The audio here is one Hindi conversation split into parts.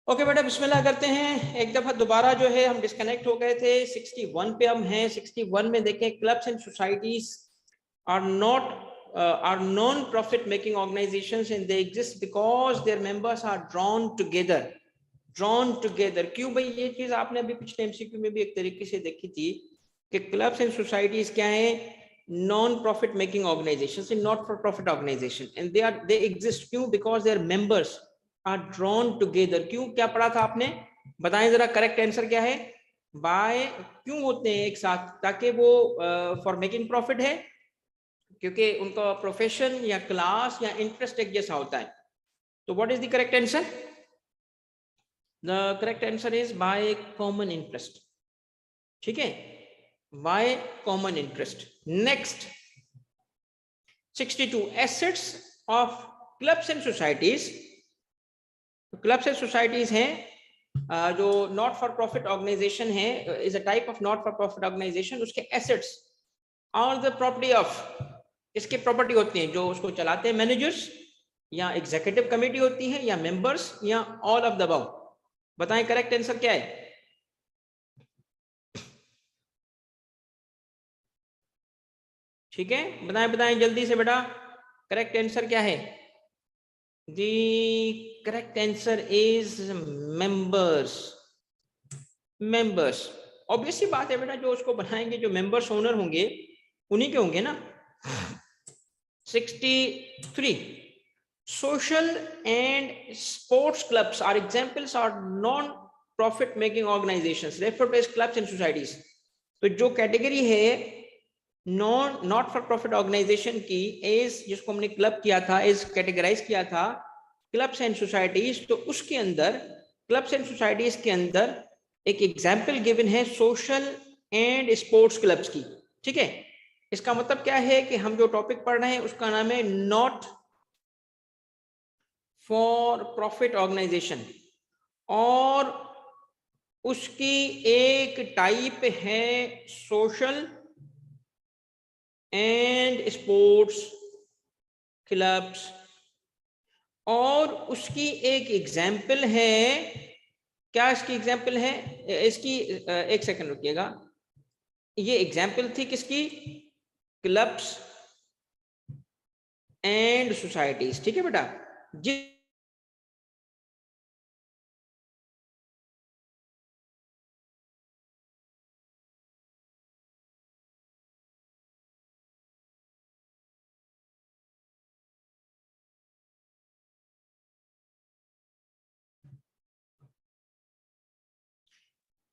ओके बेटा बिस्मिल्लाह करते हैं। एक दफा दोबारा जो है हम डिस्कनेक्ट हो गए थे। 61 पे हम हैं। 61 में देखें, clubs and societies are non-profit making organizations and they exist because their members are drawn together. क्यों भाई? ये चीज आपने अभी पिछले एमसीक्यू में भी एक तरीके से देखी थी कि क्लब्स एंड सोसाइटीज क्या है? Non profit making organisations, not for profit organisation, and they exist क्यों? Because their members are drawn together. क्यों? क्या पढ़ा था आपने? बताएं जरा, करेक्ट आंसर क्या है? बाय क्यों होते हैं एक साथ? ताकि वो फॉर मेकिंग प्रॉफिट है, क्योंकि उनका प्रोफेशन या क्लास या इंटरेस्ट एक जैसा होता है। तो what is the correct answer? The correct answer is by common interest. ठीक है, by common interest. Next 62, assets of clubs and societies. Clubs and societies हैं जो नॉट फॉर प्रॉफिट ऑर्गेनाइजेशन है, is a type of not for profit organisation. उसके एसेट्स और द प्रॉपर्टी ऑफ, इसकी प्रॉपर्टी होती है जो उसको चलाते हैं मैनेजर्स, या एग्जीक्यूटिव कमेटी होती है, या मेंबर्स, या ऑल ऑफ द अबव। बताएं करेक्ट आंसर क्या है? ठीक है, बताएं बताएं जल्दी से बेटा, करेक्ट आंसर क्या है? The correct answer is members. Members, obviously बात है बेटा, जो उसको बनाएंगे, जो मेंबर्स ओनर होंगे उन्हीं के होंगे ना। 63, social and sports clubs are examples of non-profit making organizations referred to as clubs and societies. तो जो कैटेगरी है नॉट फॉर प्रॉफिट ऑर्गेनाइजेशन की, एज जिसको हमने क्लब किया था, एज कैटेगराइज किया था क्लब्स एंड सोसाइटीज, तो उसके अंदर क्लब्स एंड सोसाइटीज के अंदर एक एग्जाम्पल गिवन है सोशल एंड स्पोर्ट्स क्लब्स की। ठीक है, इसका मतलब क्या है कि हम जो टॉपिक पढ़ रहे हैं उसका नाम है नॉट फॉर प्रॉफिट ऑर्गेनाइजेशन, और उसकी एक टाइप है सोशल एंड स्पोर्ट्स क्लब्स, और उसकी एक एग्जाम्पल है। क्या इसकी एग्जाम्पल है? इसकी एक सेकंड रुकिएगा। ये एग्जाम्पल थी किसकी? Clubs and societies. ठीक है बेटा,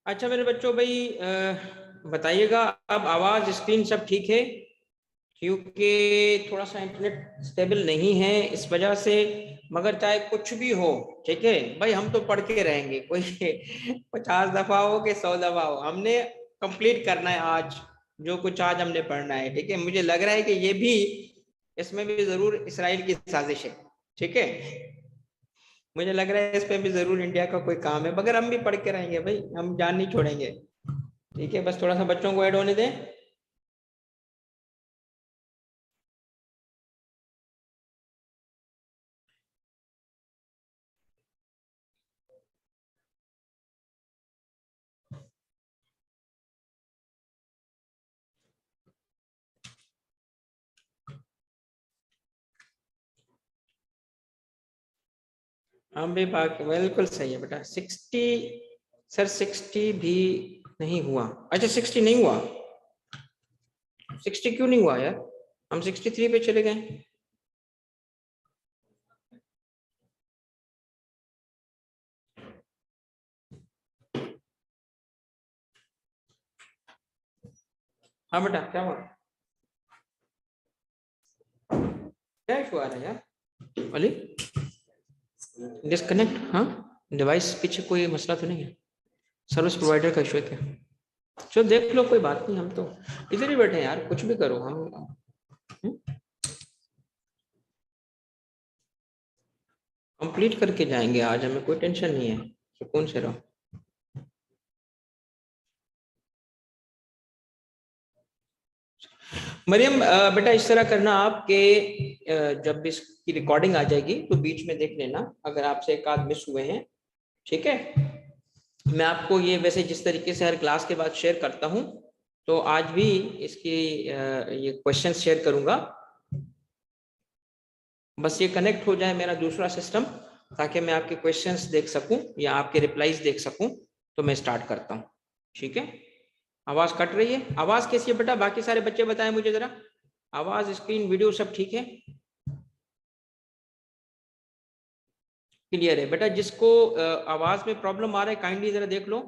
अच्छा मेरे बच्चों, भाई बताइएगा अब आवाज स्क्रीन सब ठीक है? क्योंकि थोड़ा सा इंटरनेट स्टेबल नहीं है इस वजह से, मगर चाहे कुछ भी हो, ठीक है भाई, हम तो पढ़ के रहेंगे। कोई 50 दफा हो कि 100 दफा हो, हमने कंप्लीट करना है आज जो कुछ आज हमने पढ़ना है। ठीक है, मुझे लग रहा है कि ये भी, इसमें भी जरूर इसराइल की साजिश है। ठीक है, मुझे लग रहा है इस पे भी जरूर इंडिया का कोई काम है, मगर हम भी पढ़ के रहेंगे भाई, हम जान नहीं छोड़ेंगे। ठीक है, बस थोड़ा सा बच्चों को ऐड होने दें। हाँ भाई, बिल्कुल सही है बेटा। 60, सर 60 भी नहीं हुआ। अच्छा 60 नहीं हुआ? 60 क्यों नहीं हुआ यार? हम 63 पे चले गए। हाँ बेटा, क्या हुआ? क्या इशू आ रहा है यार? अली डिस्कनेक्ट? हाँ, डिवाइस पीछे कोई मसला तो नहीं है? सर्विस प्रोवाइडर का इशू है क्या? चलो देख लो, कोई बात नहीं, हम तो इधर ही बैठे हैं यार, कुछ भी करो हम। कंप्लीट करके जाएंगे आज, हमें कोई टेंशन नहीं है, सुकून से रहो। मरियम बेटा, इस तरह करना आपके, जब इसकी रिकॉर्डिंग आ जाएगी तो बीच में देख लेना, अगर आपसे एक आध मिस हुए हैं ठीक है, मैं आपको ये वैसे जिस तरीके से हर क्लास के बाद शेयर करता हूं, तो आज भी इसकी ये क्वेश्चन शेयर करूंगा। बस ये कनेक्ट हो जाए मेरा दूसरा सिस्टम, ताकि मैं आपके क्वेश्चंस देख सकूं या आपके रिप्लाईज देख सकूं। तो मैं स्टार्ट करता हूं, ठीक है। आवाज कट रही है? आवाज कैसी है बेटा? बाकी सारे बच्चे बताएं मुझे जरा, आवाज, स्क्रीन, वीडियो सब ठीक है, क्लियर है? बेटा जिसको आवाज में प्रॉब्लम आ रहा है काइंडली जरा देख लो।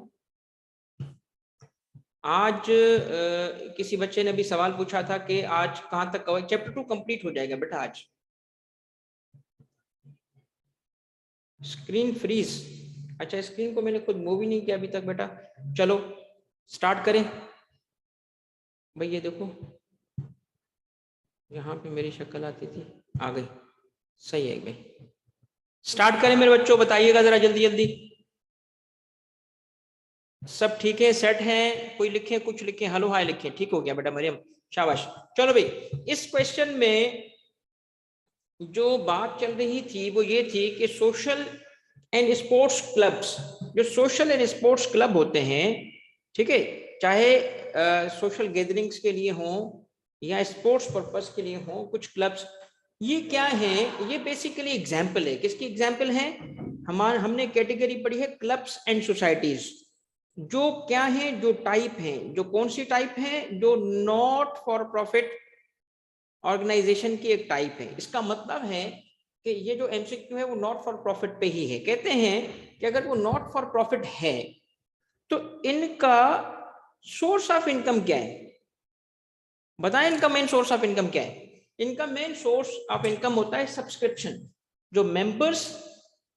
आज किसी बच्चे ने भी सवाल पूछा था कि आज कहां तक कवर, चैप्टर 2 कंप्लीट हो जाएगा बेटा आज। स्क्रीन फ्रीज, अच्छा स्क्रीन को मैंने खुद मूव ही नहीं किया अभी तक बेटा। चलो स्टार्ट करें। भाई ये देखो, यहाँ पे मेरी शक्ल आती थी, आ गई, सही है भाई। स्टार्ट करें मेरे बच्चों, बताइएगा जरा जल्दी जल्दी। सब ठीक है, सेट है? कोई लिखे, कुछ लिखे, हेलो हाय लिखे, ठीक हो गया बेटा मरियम, शाबाश। चलो भाई, इस क्वेश्चन में जो बात चल रही थी वो ये थी कि सोशल एंड स्पोर्ट्स क्लब्स, जो सोशल एंड स्पोर्ट्स क्लब होते हैं, ठीक है, चाहे सोशल गैदरिंग्स के लिए हों या स्पोर्ट्स पर्पस के लिए हों, कुछ क्लब्स, ये क्या है? ये बेसिकली एग्जाम्पल है। किसकी एग्जाम्पल है? हमने कैटेगरी पढ़ी है क्लब्स एंड सोसाइटीज। जो क्या है, जो टाइप है, जो कौन सी टाइप है? जो नॉट फॉर प्रॉफिट ऑर्गेनाइजेशन की एक टाइप है। इसका मतलब है कि ये जो एमसीक्यू है वो नॉट फॉर प्रॉफिट पे ही है। कहते हैं कि अगर वो नॉट फॉर प्रॉफिट है तो इनका सोर्स ऑफ इनकम क्या है? बताएं, इनका मेन सोर्स ऑफ इनकम क्या है? इनका मेन सोर्स ऑफ इनकम होता है सब्सक्रिप्शन। जो मेंबर्स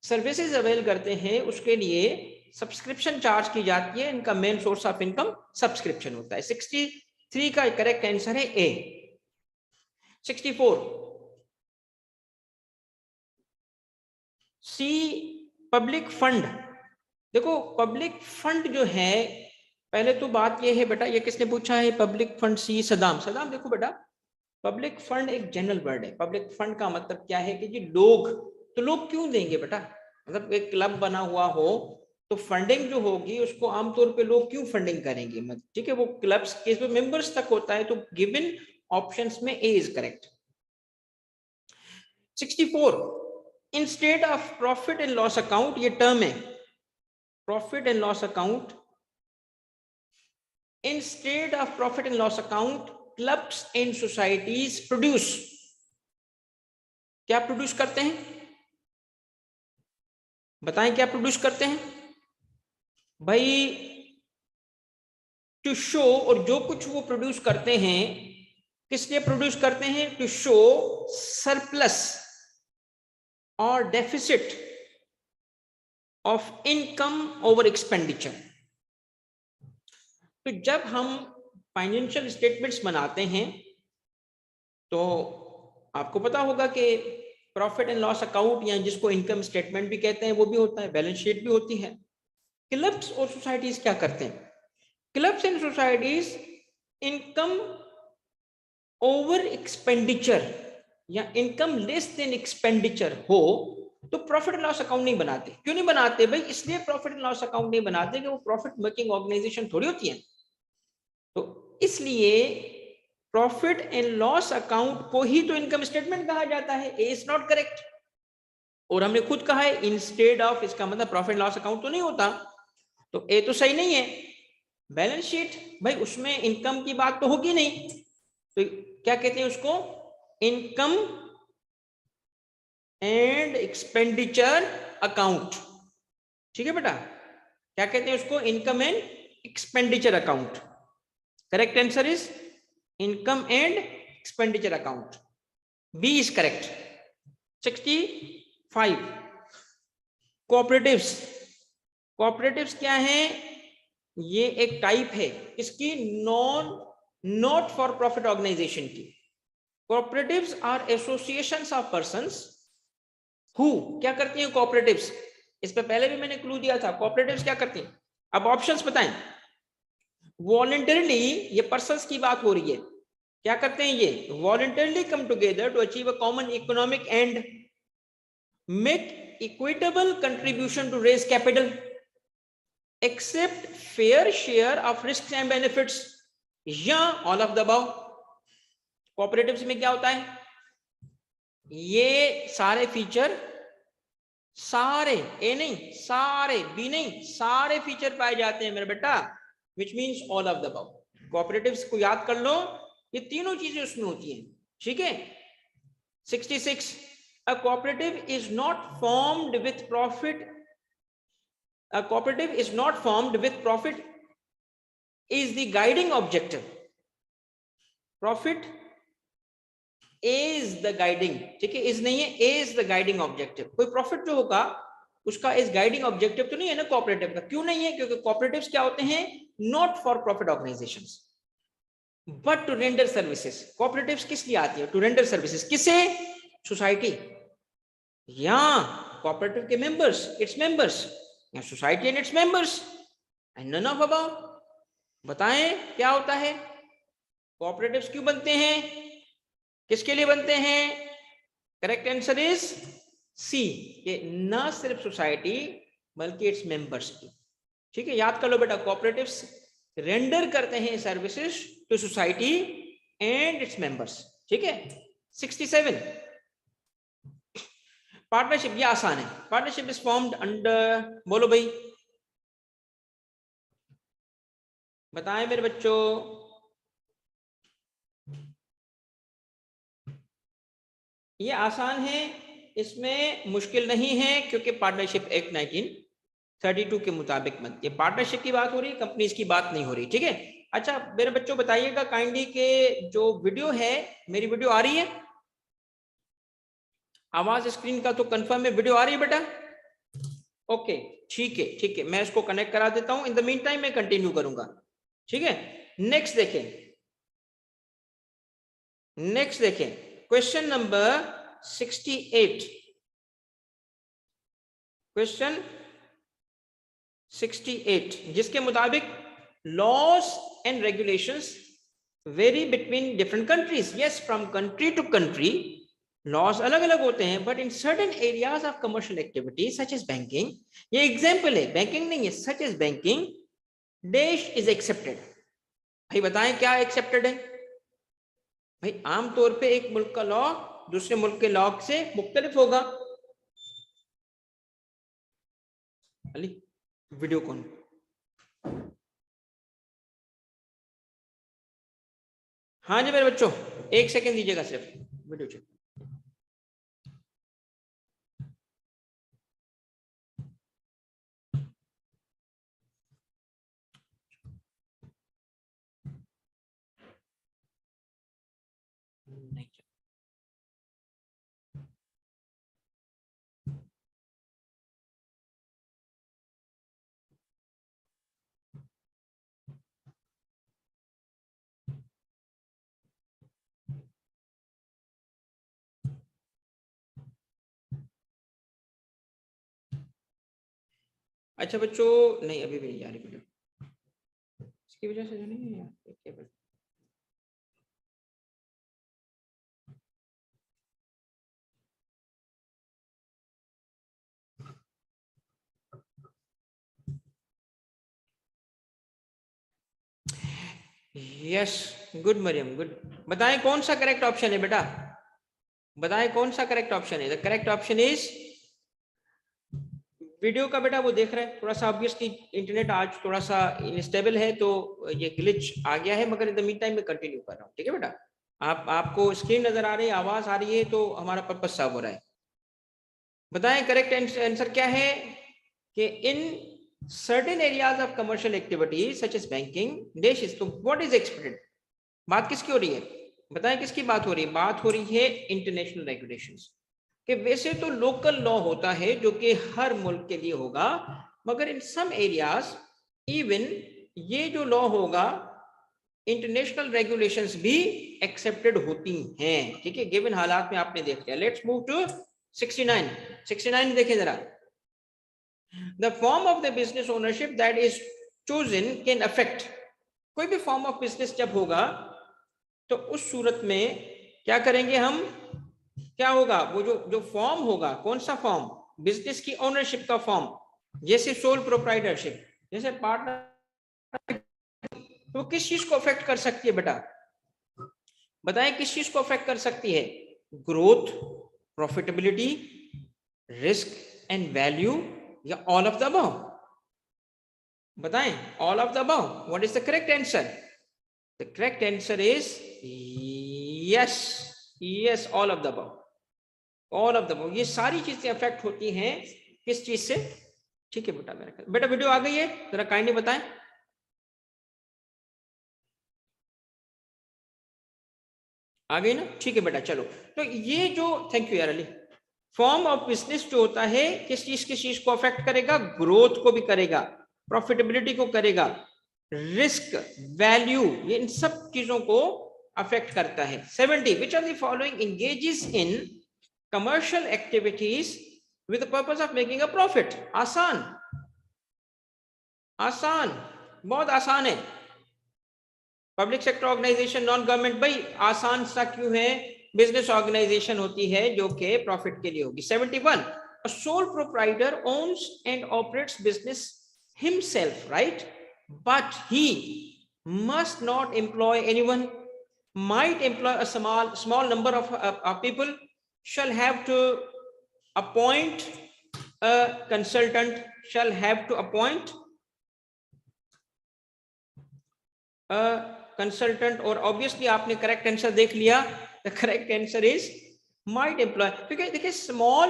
सर्विसेज अवेल करते हैं उसके लिए सब्सक्रिप्शन चार्ज की जाती है। इनका main source of income subscription होता है। 63 का करेक्ट आंसर है ए। 64 सी, पब्लिक फंड। देखो पब्लिक फंड जो है, पहले तो बात ये है बेटा, ये किसने पूछा है पब्लिक फंड? सी, सदाम। सदाम देखो बेटा, पब्लिक फंड एक जनरल वर्ड है। पब्लिक फंड का मतलब क्या है कि जी लोग, तो लोग क्यों देंगे बेटा? मतलब एक क्लब बना हुआ हो तो फंडिंग जो होगी उसको आमतौर पे लोग क्यों फंडिंग करेंगे? मतलब ठीक है, वो क्लब्स के मेंबर्स तक होता है। तो गिवन ऑप्शंस में A is correct. 64 instead of profit and loss account, ये टर्म है profit and loss account. Instead of profit and loss account, clubs and societies produce, क्या प्रोड्यूस करते हैं? बताएं क्या प्रोड्यूस करते हैं भाई? टू शो, और जो कुछ वो प्रोड्यूस करते हैं किस लिए प्रोड्यूस करते हैं? टू शो सरप्लस और deficit of income over expenditure. तो जब हम फाइनेंशियल स्टेटमेंट्स बनाते हैं तो आपको पता होगा कि प्रॉफिट एंड लॉस अकाउंट, या जिसको इनकम स्टेटमेंट भी कहते हैं, वो भी होता है, बैलेंस शीट भी होती है। क्लब्स और सोसाइटीज क्या करते हैं? Clubs and societies income over expenditure या इनकम लेस देन एक्सपेंडिचर हो तो प्रॉफिट एंड लॉस अकाउंट नहीं बनाते। क्यों नहीं बनाते भाई? इसलिए प्रॉफिट एंड लॉस अकाउंट नहीं बनाते कि वो प्रॉफिट मेकिंग ऑर्गेनाइजेशन थोड़ी होती है। तो इसलिए प्रॉफिट एंड लॉस अकाउंट को ही तो इनकम स्टेटमेंट कहा जाता है। ए इज नॉट करेक्ट। और हमने खुद कहा है इंस्टेड ऑफ, इसका मतलब प्रॉफिट लॉस अकाउंट तो नहीं होता, तो ए तो सही नहीं है। बैलेंस शीट भाई, उसमें इनकम की बात तो होगी नहीं, तो क्या कहते हैं उसको? Income and expenditure account. ठीक है बेटा, क्या कहते हैं उसको? Income and expenditure account. Correct answer is income and expenditure account, B is correct. 65 cooperatives. Cooperatives क्या है? ये एक टाइप है इसकी नॉट फॉर प्रॉफिट ऑर्गेनाइजेशन की। Cooperatives are associations of persons who, क्या करती हैं कोऑपरेटिव्स? इस पे पहले भी मैंने क्लू दिया था। कोऑपरेटिव्स क्या करती हैं? अब ऑप्शंस बताएं। वॉलंटरली, ये पर्संस की बात हो रही है, क्या करते हैं ये? Voluntarily come together to achieve a common economic end, make equitable contribution to raise capital, accept fair share of risks and benefits, या all of the above. Cooperatives में क्या होता है, ये सारे फीचर, सारे, ए नहीं, सारे, बी नहीं, सारे फीचर पाए जाते हैं मेरे बेटा, which means all of the above. Cooperatives को याद कर लो, ये तीनों चीजें उसमें होती हैं, ठीक है. 66, a cooperative is not formed with profit. A cooperative is not formed with profit is the guiding objective. Profit is the guiding, ठीक है, is नहीं है, is the guiding objective. कोई प्रॉफिट जो होगा उसका इस गाइडिंग ऑब्जेक्टिव तो नहीं है ना कोऑपरेटिव का. क्यों नहीं है? क्योंकि कोऑपरेटिव्स क्या होते हैं, not for profit organisations but to render services. Cooperatives किस लिए आती है? To render services. किसे? सोसाइटी या कोऑपरेटिव के मेंबर्स, इट्स मेंबर्स, या society and its members, and none of above. बताएं क्या होता है? कोऑपरेटिव्स क्यों बनते हैं, किसके लिए बनते हैं? करेक्ट आंसर इज सी, कि ना सिर्फ सोसाइटी बल्कि इट्स मेंबर्स की. ठीक है, याद कर लो बेटा, कोऑपरेटिव्स रेंडर करते हैं services to society and its members. ठीक है. 67, पार्टनरशिप. ये आसान है. पार्टनरशिप इज फॉर्म्ड अंडर, बोलो भाई, बताएं मेरे बच्चों. ये आसान है, इसमें मुश्किल नहीं है, क्योंकि पार्टनरशिप एक्ट 1932 के मुताबिक ये पार्टनरशिप की बात हो रही है, कंपनीज की बात नहीं हो रही. ठीक है. अच्छा मेरे बच्चों बताइएगा काइंडली के जो वीडियो है, मेरी वीडियो आ रही है, आवाज स्क्रीन का तो कंफर्म है, वीडियो आ रही है बेटा? ओके, ठीक है, ठीक है, मैं इसको कनेक्ट करा देता हूं. इन द मीन टाइम मैं कंटिन्यू करूंगा. ठीक है. नेक्स्ट देखें, नेक्स्ट देखें, क्वेश्चन नंबर 68. क्वेश्चन 68 जिसके मुताबिक laws and regulations vary between different countries. Yes, from country to country laws अलग अलग होते हैं, but in certain areas of commercial activity such as banking, ये एग्जांपल है, बैंकिंग नहीं है, such as banking dash is accepted. भाई बताएं क्या एक्सेप्टेड है? भाई आमतौर पे एक मुल्क का लॉ दूसरे मुल्क के लॉ से मुख्तलिफ होगा. अली वीडियो कौन? हाँ जी मेरे बच्चों, 1 सेकेंड दीजिएगा सिर्फ, वीडियो चेक. नहीं, अच्छा बच्चों, नहीं अभी भी नहीं आ रही वीडियो, इसकी वजह से जो नहीं है cable. Yes, good Maryam, good. बताएं कौन सा करेक्ट ऑप्शन है बेटा? बताएं कौन सा करेक्ट ऑप्शन है? The correct option is video का बेटा वो देख रहे हैं, थोड़ा सा ऑब्वियसली इंटरनेट आज थोड़ा सा इनस्टेबल है, तो ये ग्लिच आ गया है, मगर इन द मीन टाइम में कंटिन्यू कर रहा हूँ. ठीक है बेटा, आपको स्क्रीन नजर आ रही है, आवाज आ रही है, तो हमारा पर्पस सॉल्व हो रहा है. बताएं करेक्ट आंसर क्या है? कि in certain areas of commercial activities such as banking dash is, तो व्हाट इज एक्सपेक्टेड? बात किसकी हो रही है? बताएं किसकी बात हो रही है? बात हो रही है इंटरनेशनल रेगुलेशंस. कि वैसे तो लोकल लॉ होता है जो कि हर मुल्क के लिए होगा, मगर इन सम एरियाज इवन ये जो लॉ होगा इंटरनेशनल रेगुलेशंस भी एक्सेप्टेड होती हैं. ठीक है, गिवन हालात में आपने देख लिया. Let's move to 69. 69 देखें जरा. The form of the business ownership that is chosen can affect. कोई भी फॉर्म ऑफ बिजनेस जब होगा तो उस सूरत में क्या करेंगे हम? क्या होगा? वो जो फॉर्म होगा, कौन सा फॉर्म? बिजनेस की ओनरशिप का फॉर्म, जैसे सोल प्रोप्राइटरशिप, जैसे पार्टनर, तो किस चीज को अफेक्ट कर सकती है बेटा? बताएं किस चीज को अफेक्ट कर सकती है? Growth, profitability, risk and value, या ऑल ऑफ द अबव? बताएं, all of the above. What is the correct answer? The correct answer is yes, yes, all of the above, all of the above. ये सारी चीजें अफेक्ट होती हैं किस चीज से? ठीक है बेटा, मेरा बेटा वीडियो आ गई है, जरा काइंडली बताएं. आ गई ना? ठीक है बेटा, चलो. तो ये जो, थैंक यू यार अली, फॉर्म ऑफ बिजनेस जो होता है किस चीज को अफेक्ट करेगा? ग्रोथ को भी करेगा, प्रॉफिटेबिलिटी को करेगा, रिस्क, वैल्यू, ये इन सब चीजों को अफेक्ट करता है. 70, which are the following engages in commercial activities with the purpose of making a profit? आसान, आसान, बहुत आसान है. Public sector organisation, non government, भाई आसान सा क्यों है? बिजनेस ऑर्गेनाइजेशन होती है जो कि प्रॉफिट के लिए होगी. 71, a sole proprietor owns and operates business himself, right? But he must not employ anyone, might employ a small number of people, shall have to appoint a consultant, shall have to appoint a consultant. और ऑब्वियसली आपने करेक्ट आंसर देख लिया. The correct answer is might employ. क्योंकि देखिए स्मॉल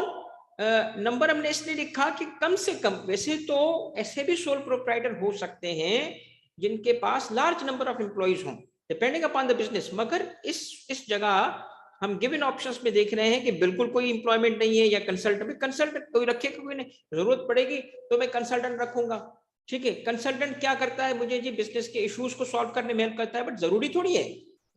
नंबर हमने इसलिए लिखा कि कम से कम. वैसे तो ऐसे भी सोल प्रोप्राइटर हो सकते हैं जिनके पास लार्ज नंबर ऑफ एम्प्लॉइज हों, डिपेंडिंग अपॉन द बिजनेस. मगर इस जगह हम गिवन ऑप्शंस में देख रहे हैं कि बिल्कुल कोई एम्प्लॉयमेंट नहीं है, या कंसल्टेंट कोई रखेगा, कोई नहीं, जरूरत पड़ेगी तो मैं कंसल्टेंट रखूंगा. ठीक है, कंसल्टेंट क्या करता है? मुझे जी बिजनेस के इश्यूज को सॉल्व करने में हेल्प करता है, बट जरूरी थोड़ी है.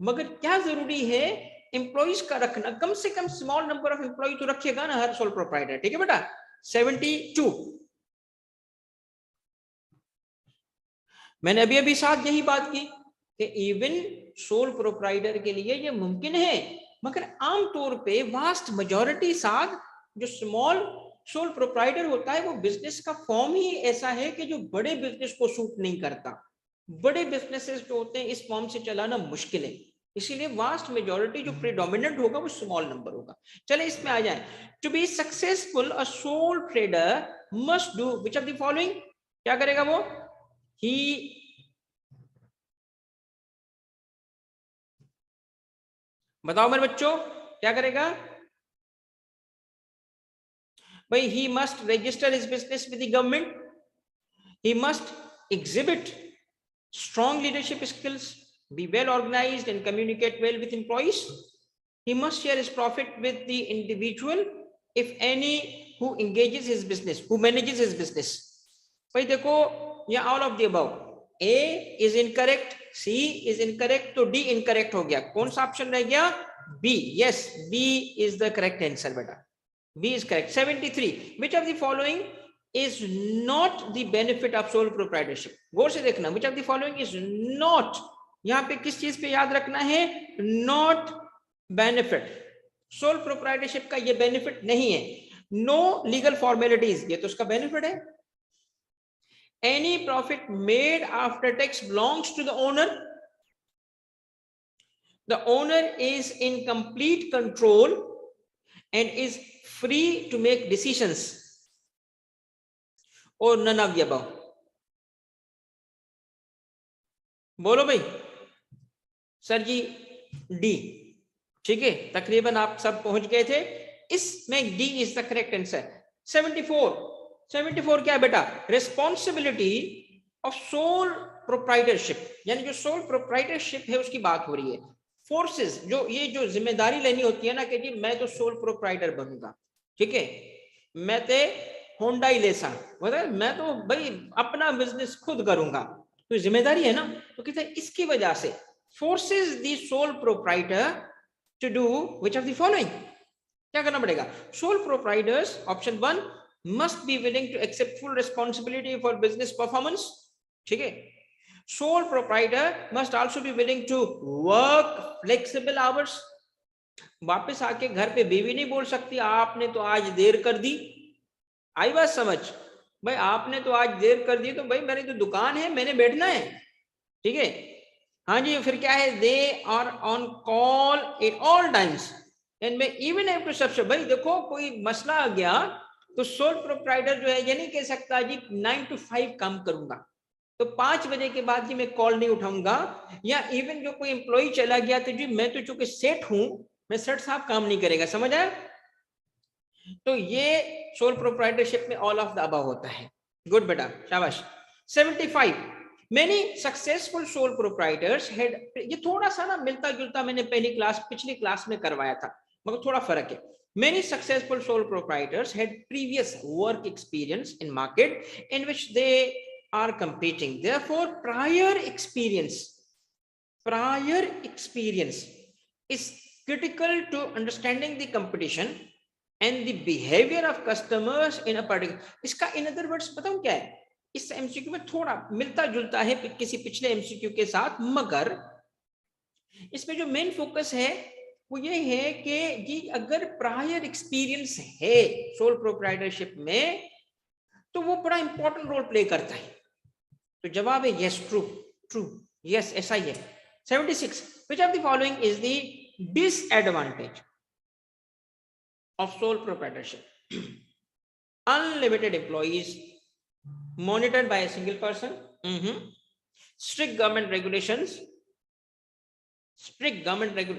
मगर क्या जरूरी है? एम्प्लॉइज का रखना, कम से कम स्मॉल नंबर ऑफ एम्प्लॉय तो रखेगा ना हर सोल प्रोप्राइटर. ठीक है बेटा. 72, मैंने अभी अभी साथ यही बात की कि इवन सोल प्रोप्राइटर के लिए ये मुमकिन है, मगर आमतौर पे वास्ट मेजॉरिटी साथ जो स्मॉल सोल प्रोप्राइटर होता है वो बिजनेस का फॉर्म ही ऐसा है कि जो बड़े बिजनेस को सूट नहीं करता. बड़े बिजनेसेस जो होते हैं इस फॉर्म से चलाना मुश्किल है, इसीलिए वास्ट मेजॉरिटी जो प्रीडोमिनेंट होगा वो स्मॉल नंबर होगा. चले इसमें आ जाए. To be successful a sole trader must do which of the following? क्या करेगा वो? ही, बताओ मेरे बच्चों, क्या करेगा भाई? he must register his business with the government, he must exhibit strong leadership skills, be well organized and communicate well with employees, he must share his profit with the individual if any who engages his business, who manages his business. भाई देखो या all of the above. A is incorrect, C is incorrect, तो D incorrect हो गया. कौन सा ऑप्शन रह गया? B. Yes, B is the correct answer बेटा. B is correct. 73, which of the following is not the benefit of sole proprietorship? गौर से देखना, which of the following is not, यहां पे किस चीज पे याद रखना है? not benefit. सोल प्रोप्राइटरशिप का ये बेनिफिट नहीं है. नो लीगल फॉर्मेलिटीज, ये तो उसका बेनिफिट है. Any profit made after tax belongs to the owner, the owner is in complete control and is free to make decisions, or none of the above? बोलो भाई. Sir G D. ठीक है, तकरीबन आप सब पहुंच गए थे. इसमें D is the correct answer. 74 क्या है बेटा? रिस्पॉन्सिबिलिटी ऑफ सोल प्रोप्राइटरशिप, यानी जो सोल प्रोप्राइटरशिप है उसकी बात हो रही है. फोर्सेस, जो ये जो जिम्मेदारी लेनी होती है ना कि जी मैं तो सोल प्रोप्राइटर बनूंगा, ठीक है, मैं तो होंडा ही लेसा, मैं तो भाई अपना बिजनेस खुद करूंगा, तो जिम्मेदारी है ना. तो कहते हैं इसकी वजह से forces the sole proprietor to do which of the following? क्या करना पड़ेगा? Sole proprietors, option 1, must be willing to accept full responsibility for business performance. ठीक है. Sole proprietor must also be willing to work flexible hours. वापस आके घर पे बीवी नहीं बोल सकती आपने तो आज देर कर दी, आई बात समझ? भाई आपने तो आज देर कर दी, तो भाई मेरी तो दुकान है, मैंने बैठना है, ठीक है। हाँ जी, फिर क्या है, they are on call at all times and may even have to subscribe. भाई देखो कोई मसला आ गया तो सोल प्रोप्राइटर जो है ये नहीं कह सकता जी 9 to 5 काम करूंगा, तो 5 बजे के बाद जी मैं कॉल नहीं उठाऊंगा। या इवन जो कोई एम्प्लॉय चला गया तो जी मैं तो चूंकि सेठ हूं, मैं सेठ साहब काम नहीं करेगा, समझ आया? तो ये सोल प्रोप्राइटरशिप में ऑल ऑफ द अबव होता है। गुड बेटा, शाबाश। 75 many successful sole proprietors had, ये थोड़ा सा ना मिलता जुलता मैंने पिछली क्लास में करवाया था, मगर थोड़ा फर्क है। Many successful sole proprietors had previous work experience in market in which they are competing. Therefore, prior experience is critical to understanding the competition and the behavior of customers in a particular. इसका in other words बताऊं क्या है, इस एमसीक्यू में थोड़ा मिलता जुलता है किसी पिछले एमसीक्यू के साथ, मगर इसमें जो मेन फोकस है वो ये है कि जी अगर प्रायर एक्सपीरियंस है सोल प्रोप्राइटरशिप में तो वो बड़ा इंपॉर्टेंट रोल प्ले करता है। तो जवाब है यस, ट्रू ट्रू, यस ऐसा ही है। 76 which of the following is the disadvantage of sole proprietorship? Unlimited employees, monitored by a single person, strict government regulations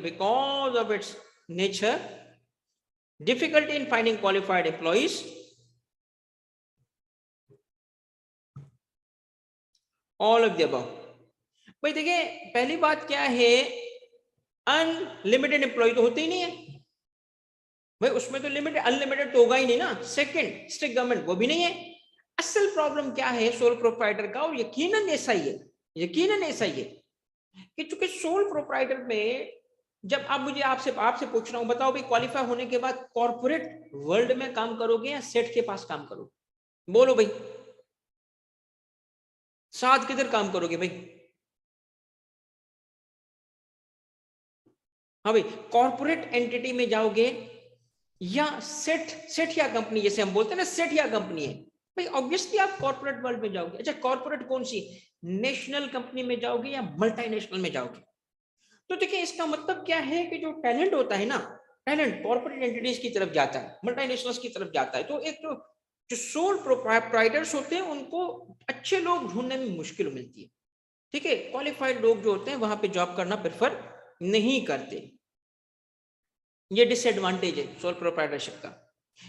because of its nature, difficulty in finding qualified employees, all of the above. भाई देखिए पहली बात क्या है, अनलिमिटेड एम्प्लॉय तो होते ही नहीं है भाई, उसमें तो लिमिटेड अनलिमिटेड तो होगा ही नहीं ना। सेकंड, स्ट्रिक्ट गवर्नमेंट, वो भी नहीं है। असल प्रॉब्लम क्या है सोल प्रोप्राइटर का, और यकीनन ऐसा ही है, यकीनन ऐसा ही है कि चूंकि सोल प्रोप्राइटर में जब आप मुझे आपसे पूछ रहा हूं, बताओ भाई क्वालिफाई होने के बाद कॉर्पोरेट वर्ल्ड में काम करोगे या सेठ के पास काम करोगे? बोलो भाई, साथ किधर काम करोगे भाई? हाँ भाई, कॉर्पोरेट एंटिटी में जाओगे या सेठ या कंपनी, जैसे हम बोलते हैं ना सेठ या कंपनी है भाई, ऑब्वियसली आप कॉर्पोरेट वर्ल्ड में जाओगे। अच्छा कॉर्पोरेट कौन सी, नेशनल कंपनी में जाओगे या मल्टीनेशनल में जाओगे? तो देखिए इसका मतलब क्या है कि जो टैलेंट होता है ना, टैलेंट कॉर्पोरेट एंटिटीज की तरफ जाता है, मल्टीनेशनल्स की तरफ जाता है। तो एक जो सोल प्रोप्राइटर्स होते हैं उनको अच्छे लोग ढूंढने में मुश्किल मिलती है, ठीक है। क्वालिफाइड लोग जो होते हैं वहां पे जॉब करना प्रेफर नहीं करते, ये डिसएडवांटेज है सोल प्रोप्राइटरशिप का।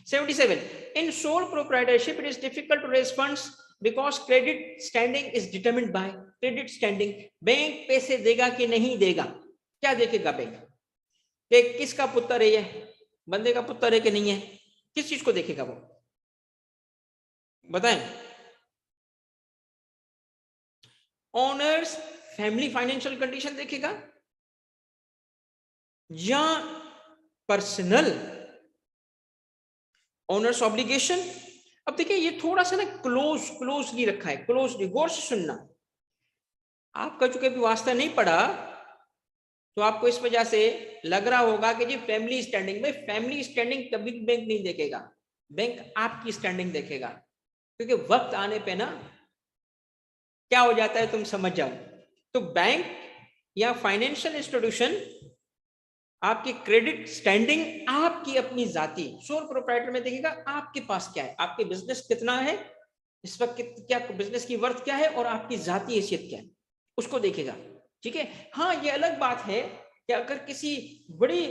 77 in sole proprietorship it is difficult to raise funds because credit standing is determined by credit standing। Bank पैसे देगा कि नहीं देगा, क्या देखेगा बैंक, कि किसका पुत्र है, ये बंदे का पुत्र है कि नहीं है, किस चीज को देखेगा वो बताएं? ओनर्स फैमिली फाइनेंशियल कंडीशन देखेगा या पर्सनल ओनर्स ऑब्लिगेशन? अब देखिए ये थोड़ा सा ना क्लोजली रखा है, क्लोजली, गौर से सुनना। आपका चूंकि अभी वास्ता नहीं पड़ा तो आपको इस वजह से लग रहा होगा कि जी फैमिली स्टैंडिंग में, फैमिली स्टैंडिंग कभी बैंक नहीं देखेगा, बैंक आपकी स्टैंडिंग देखेगा। क्योंकि वक्त आने पे ना क्या हो जाता है तुम समझ जाओ, तो बैंक या फाइनेंशियल इंस्टीट्यूशन आपकी क्रेडिट स्टैंडिंग आपकी अपनी जाती, सोल प्रोप्राइटर में देखेगा आपके पास क्या है, आपके बिजनेस कितना है इस वक्त, क्या बिजनेस की वर्थ क्या है और आपकी जाती हैसियत क्या है, उसको देखेगा, ठीक है। हाँ ये अलग बात है कि अगर किसी बड़ी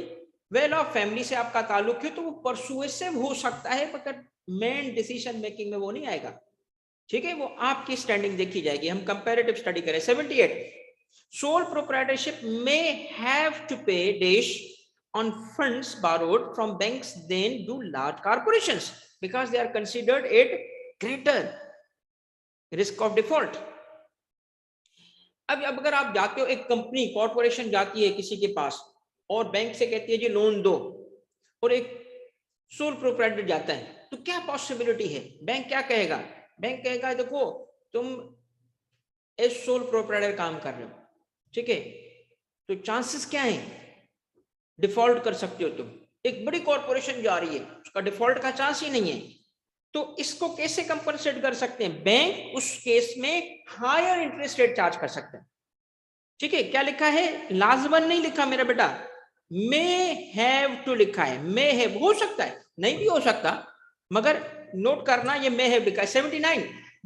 वेल ऑफ फैमिली से आपका ताल्लुक है तो वो परसुएसिव हो सकता है, मगर मेन डिसीजन मेकिंग में वो नहीं आएगा, ठीक है। वो आपकी स्टैंडिंग देखी जाएगी। हम कंपैरेटिव स्टडी करें। 78 sole proprietorship may have to pay dash on funds borrowed from banks than do large corporations because they are considered at greater risk of default। अब अगर आप जाते हो, एक कंपनी कॉर्पोरेशन जाती है किसी के पास और बैंक से कहती है जी लोन दो, और एक सोल प्रोप्राइटर जाता है, तो क्या पॉसिबिलिटी है, बैंक क्या कहेगा, बैंक कहेगा देखो तुम एज सोल प्रोप्राइटर काम कर रहे हो, ठीक है, तो चांसेस क्या है, डिफॉल्ट कर सकते हो तुम। एक बड़ी कॉर्पोरेशन जा रही है, उसका डिफॉल्ट का चांस ही नहीं है, तो इसको कैसे कंपनसेट कर सकते हैं? बैंक उस केस में हायर इंटरेस्ट रेट चार्ज कर सकते हैं। ठीक है, क्या लिखा है? लास्ट वन नहीं लिखा मेरा बेटा, मे हैव टू लिखा है। मे हैव हो सकता है, नहीं भी हो सकता, मगर नोट करना ये मे हैव लिखा है। 79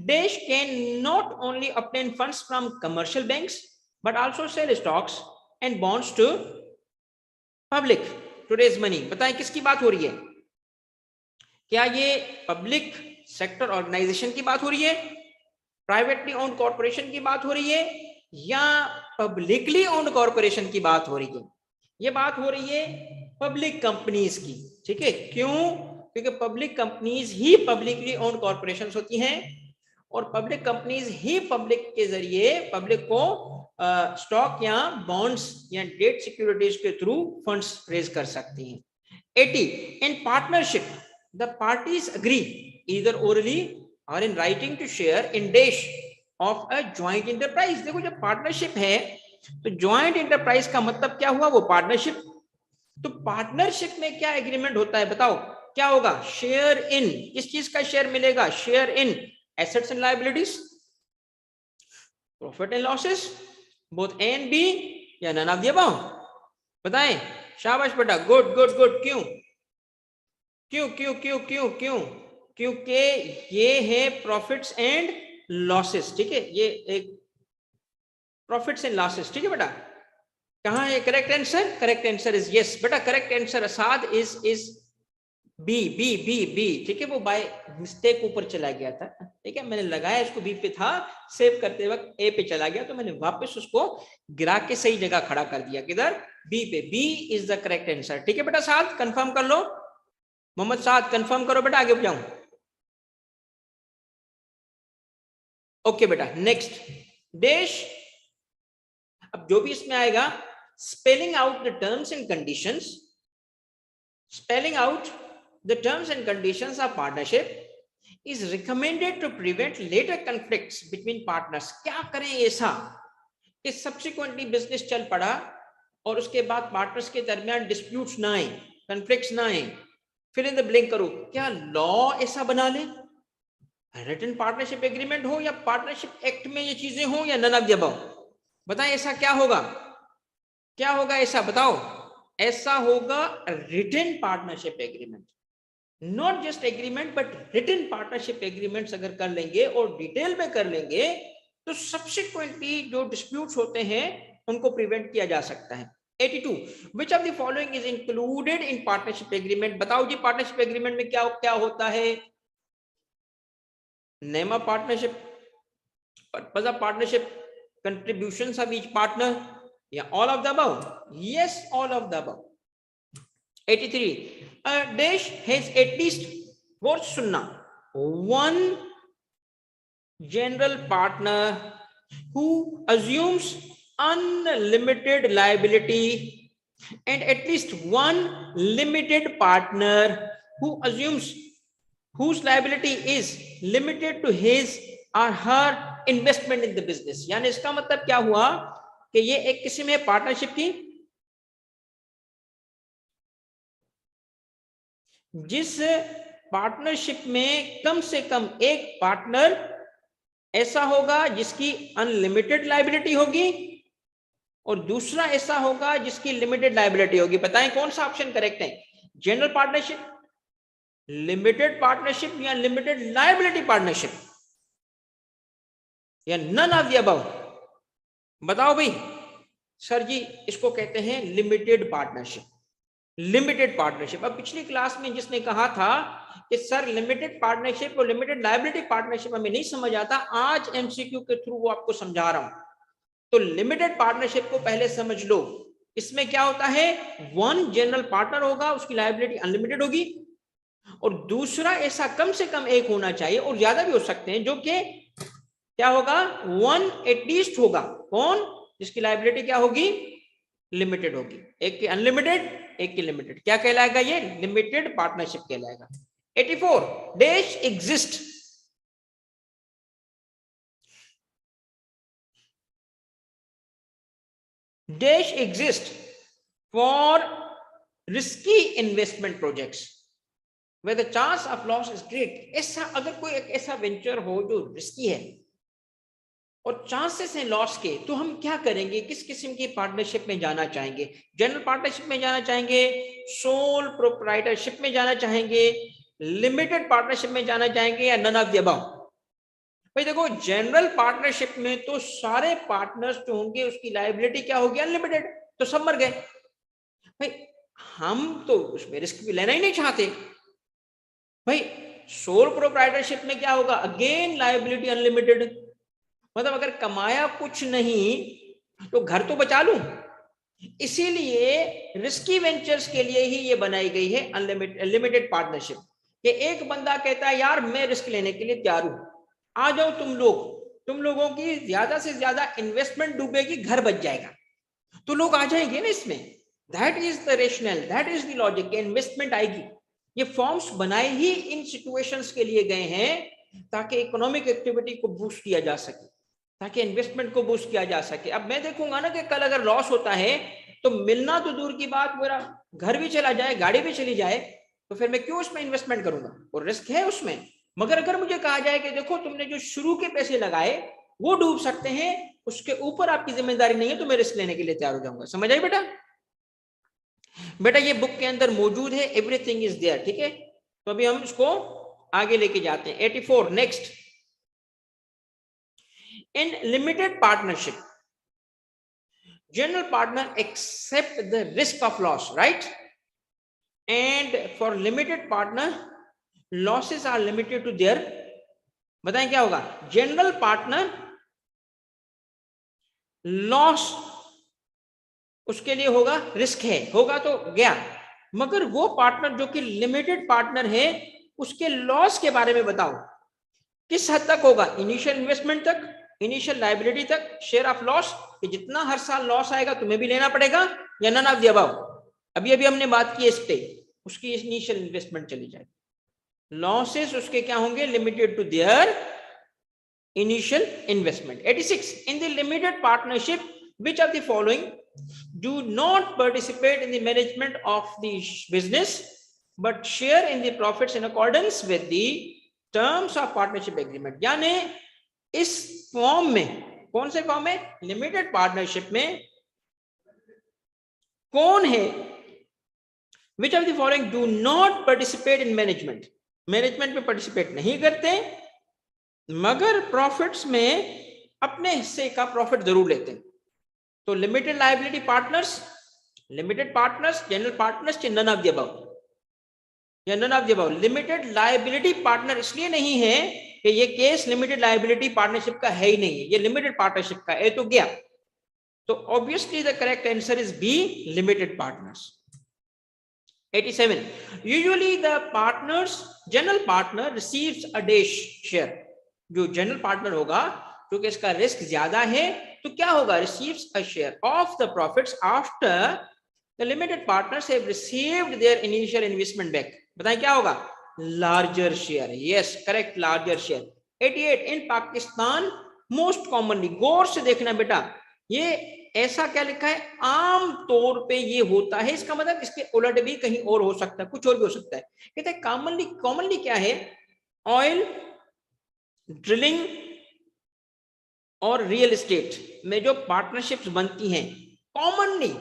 dash can not only obtain funds from commercial banks but also sell stocks and bonds to public to raise money. बताएं किसकी बात हो रही है? क्या ये पब्लिक सेक्टर ऑर्गेनाइजेशन की बात हो रही है, प्राइवेटली ओन्ड कॉर्पोरेशन की बात हो रही है, या पब्लिकली ओन्ड कॉर्पोरेशन की बात हो रही है? ये बात हो रही है पब्लिक कंपनीज की। ठीक है, क्यों? क्योंकि पब्लिक कंपनीज ही पब्लिकली ओन्ड कॉर्पोरेशंस होती हैं और पब्लिक कंपनीज ही पब्लिक के जरिए पब्लिक को स्टॉक या बॉन्ड्स या डेट सिक्योरिटीज के थ्रू फंड्स रेज कर सकती हैं। 80 in partnership the parties agree either orally और in writing to share in dash of a joint enterprise. देखो जब पार्टनरशिप है तो जॉइंट एंटरप्राइज का मतलब क्या हुआ? वो पार्टनरशिप। तो पार्टनरशिप में क्या एग्रीमेंट होता है बताओ? क्या होगा? शेयर इन, किस चीज का शेयर मिलेगा? Share in assets and liabilities, profit and losses, both A and B, या नन ऑफ द अबव? बताएं। शाबाश बेटा, गुड गुड गुड। क्यों क्यों क्यों क्यों क्यों क्यों? क्योंकि ये है प्रॉफिट्स एंड लॉसेस। ठीक है, ये एक प्रॉफिट्स एंड लॉसेस। ठीक है बेटा, कहां है correct answer? Correct answer is yes बेटा, करेक्ट आंसर असाद is B B B B. ठीक है, वो बाय मिस्टेक ऊपर चला गया था। ठीक है, मैंने लगाया इसको बी पे था, सेव करते वक्त ए पे चला गया, तो मैंने वापस उसको गिरा के सही जगह खड़ा कर दिया। किधर? बी पे। B is the correct answer. ठीक है बेटा, साथ कंफर्म कर लो। मोहम्मद साथ कंफर्म करो बेटा, आगे बढ़ाऊं। ओके बेटा, नेक्स्ट डैश। अब जो भी इसमें आएगा, spelling out the terms and conditions, spelling out the terms and conditions of partnership is recommended to prevent later conflicts between partners. क्या करें ऐसा कि सब्सिक्वेंटली बिजनेस चल पड़ा और उसके बाद पार्टनर्स के दरमियान डिस्प्यूट्स ना आए, कॉन्फ्लिक्ट्स ना आए? फिल इन द ब्लैंक करो। क्या लॉ ऐसा बना ले, रिटन पार्टनरशिप एग्रीमेंट हो या पार्टनरशिप एक्ट में ये चीजें हो, या नन ऑफ द अबव? बताएं ऐसा क्या होगा? क्या होगा ऐसा बताओ? ऐसा होगा written partnership agreement, not just agreement but written partnership agreements अगर कर लेंगे और डिटेल में कर लेंगे तो सब्सिक्वेंटली जो डिस्प्यूट्स होते हैं उनको प्रिवेंट किया जा सकता है। 82 which of the following is included in partnership agreement? बताओ जी, पार्टनरशिप एग्रीमेंट में क्या क्या होता है? Name of partnership, purpose of partnership, contributions of each partner, yeah, all of the above? Yes, all of the above. 83 a dash has at least, what sunna, one general partner who assumes unlimited liability and at least one limited partner who assumes whose liability is limited to his or her investment in the business. यानी इसका मतलब क्या हुआ कि ये एक किस्म है पार्टनरशिप की, जिस पार्टनरशिप में कम से कम एक पार्टनर ऐसा होगा जिसकी अनलिमिटेड लायबिलिटी होगी और दूसरा ऐसा होगा जिसकी लिमिटेड लायबिलिटी होगी। बताएं कौन सा ऑप्शन करेक्ट है? जनरल पार्टनरशिप, लिमिटेड पार्टनरशिप, या लिमिटेड लायबिलिटी पार्टनरशिप, या नन ऑफ द अबव? बताओ भाई। सर जी इसको कहते हैं लिमिटेड पार्टनरशिप। Limited partnership. अब पिछली क्लास में जिसने कहा था कि सर लिमिटेड पार्टनरशिप और लिमिटेड लायबिलिटी पार्टनरशिप हमें नहीं समझ आता, आज एमसीक्यू के थ्रू वो आपको समझा रहा हूं। तो लिमिटेड पार्टनरशिप को पहले समझ लो। इसमें क्या होता है? वन जनरल पार्टनर होगा, उसकी लायबिलिटी अनलिमिटेड होगी, और दूसरा ऐसा कम से कम एक होना चाहिए, और ज्यादा भी हो सकते हैं, जो कि क्या होगा? वन एटलीस्ट होगा। कौन? जिसकी लायबिलिटी क्या होगी? लिमिटेड होगी। एक की अनलिमिटेड, एक की लिमिटेड। क्या कहलाएगा? ये लिमिटेड पार्टनरशिप कहलाएगा। 84 dash exist, dash exist for risky investment projects. where the chance of loss is great. ऐसा अगर कोई एक ऐसा वेंचर हो जो रिस्की है और चांसेस हैं लॉस के, तो हम क्या करेंगे? किस किस्म की पार्टनरशिप में जाना चाहेंगे? जनरल पार्टनरशिप में जाना चाहेंगे, सोल प्रोप्राइटरशिप में जाना चाहेंगे, लिमिटेड पार्टनरशिप में जाना चाहेंगे, या नन ऑफ द अबव? भाई देखो, जनरल पार्टनरशिप में तो सारे पार्टनर्स जो होंगे उसकी लायबिलिटी क्या होगी? अनलिमिटेड, तो सब मर गए। भाई हम तो उसमें रिस्क भी लेना ही नहीं चाहते। भाई सोल प्रोप्राइटरशिप में क्या होगा? अगेन लायबिलिटी अनलिमिटेड, मतलब अगर कमाया कुछ नहीं तो घर तो बचा लूं। इसीलिए रिस्की वेंचर्स के लिए ही ये बनाई गई है अनलिमिटेड पार्टनरशिप, कि एक बंदा कहता है यार मैं रिस्क लेने के लिए तैयार हूं, आ जाओ तुम लोग, तुम लोगों की ज्यादा से ज्यादा इन्वेस्टमेंट डूबेगी, घर बच जाएगा, तो लोग आ जाएंगे ना इसमें। That is the rational, that is the logic, investment आएगी। ये फॉर्म्स बनाए ही इन सिचुएशंस के लिए गए हैं ताकि इकोनॉमिक एक्टिविटी को बूस्ट किया जा सके, ताकि इन्वेस्टमेंट को बूस्ट किया जा सके। अब मैं देखूंगा ना कि कल अगर लॉस होता है तो मिलना तो दूर की बात, मेरा घर भी चला जाए, गाड़ी भी चली जाए, तो फिर मैं क्यों उसमें इन्वेस्टमेंट करूंगा? और रिस्क है उसमें। मगर अगर मुझे कहा जाए कि देखो तुमने जो शुरू के पैसे लगाए वो डूब सकते हैं, उसके ऊपर आपकी जिम्मेदारी नहीं है, तो मैं रिस्क लेने के लिए तैयार हो जाऊंगा। समझ आई बेटा? बेटा ये बुक के अंदर मौजूद है, एवरीथिंग इज देयर, ठीक है? तो अभी हम इसको आगे लेके जाते हैं। 84 next, in limited partnership, general partner accept the risk of loss, right? And for limited partner, losses are limited to their, बताएं क्या होगा? जनरल पार्टनर लॉस उसके लिए होगा, रिस्क है, होगा तो गया। मगर वो पार्टनर जो कि लिमिटेड पार्टनर है, उसके लॉस के बारे में बताओ, किस हद तक होगा? इनिशियल इन्वेस्टमेंट तक, इनिशियल लायबिलिटी तक, शेयर ऑफ लॉस, कि जितना हर साल लॉस आएगा तुम्हें भी लेना पड़ेगा, या नन ऑफ द अबव? अभी अभी हमने बात की इस पे, उसकी इनिशियल इन्वेस्टमेंट चली जाएगी। लॉसेस उसके क्या होंगे? Limited to their initial investment. 86, in the limited partnership which of the following do not participate in the management of the business but share in the profits in accordance with the terms of partnership agreement? यानी इस फॉर्म में, कौन से फॉर्म में? लिमिटेड पार्टनरशिप में कौन है? विच of the following do not participate in management, management में पार्टिसिपेट नहीं करते मगर प्रॉफिट्स में अपने हिस्से का प्रॉफिट जरूर लेते हैं। तो limited liability partners, limited partners, general partners, none of the above, या none of the above? Limited liability partner इसलिए नहीं है कि ये केस लिमिटेड लायबिलिटी पार्टनरशिप का है ही नहीं है, ये लिमिटेड पार्टनरशिप का है, तो गया। तो obviously the correct answer is B, limited partners. 87, usually the partners, general partner receives a dash share. जो जनरल पार्टनर होगा क्योंकि इसका रिस्क ज्यादा है, तो क्या होगा? Receives a share of the profits after the limited partners have received their initial investment back. बताएं क्या होगा? Larger share. Yes correct, larger share. 88, in Pakistan most commonly, गौर से देखना बेटा, ये ऐसा क्या लिखा है? आम तौर पे ये होता है, इसका मतलब इसके उलट भी कहीं और हो सकता है, कुछ और भी हो सकता है। कहते हैं कॉमनली, कॉमनली क्या है? ऑयल, ड्रिलिंग और रियल एस्टेट में जो पार्टनरशिप्स बनती हैं कॉमनली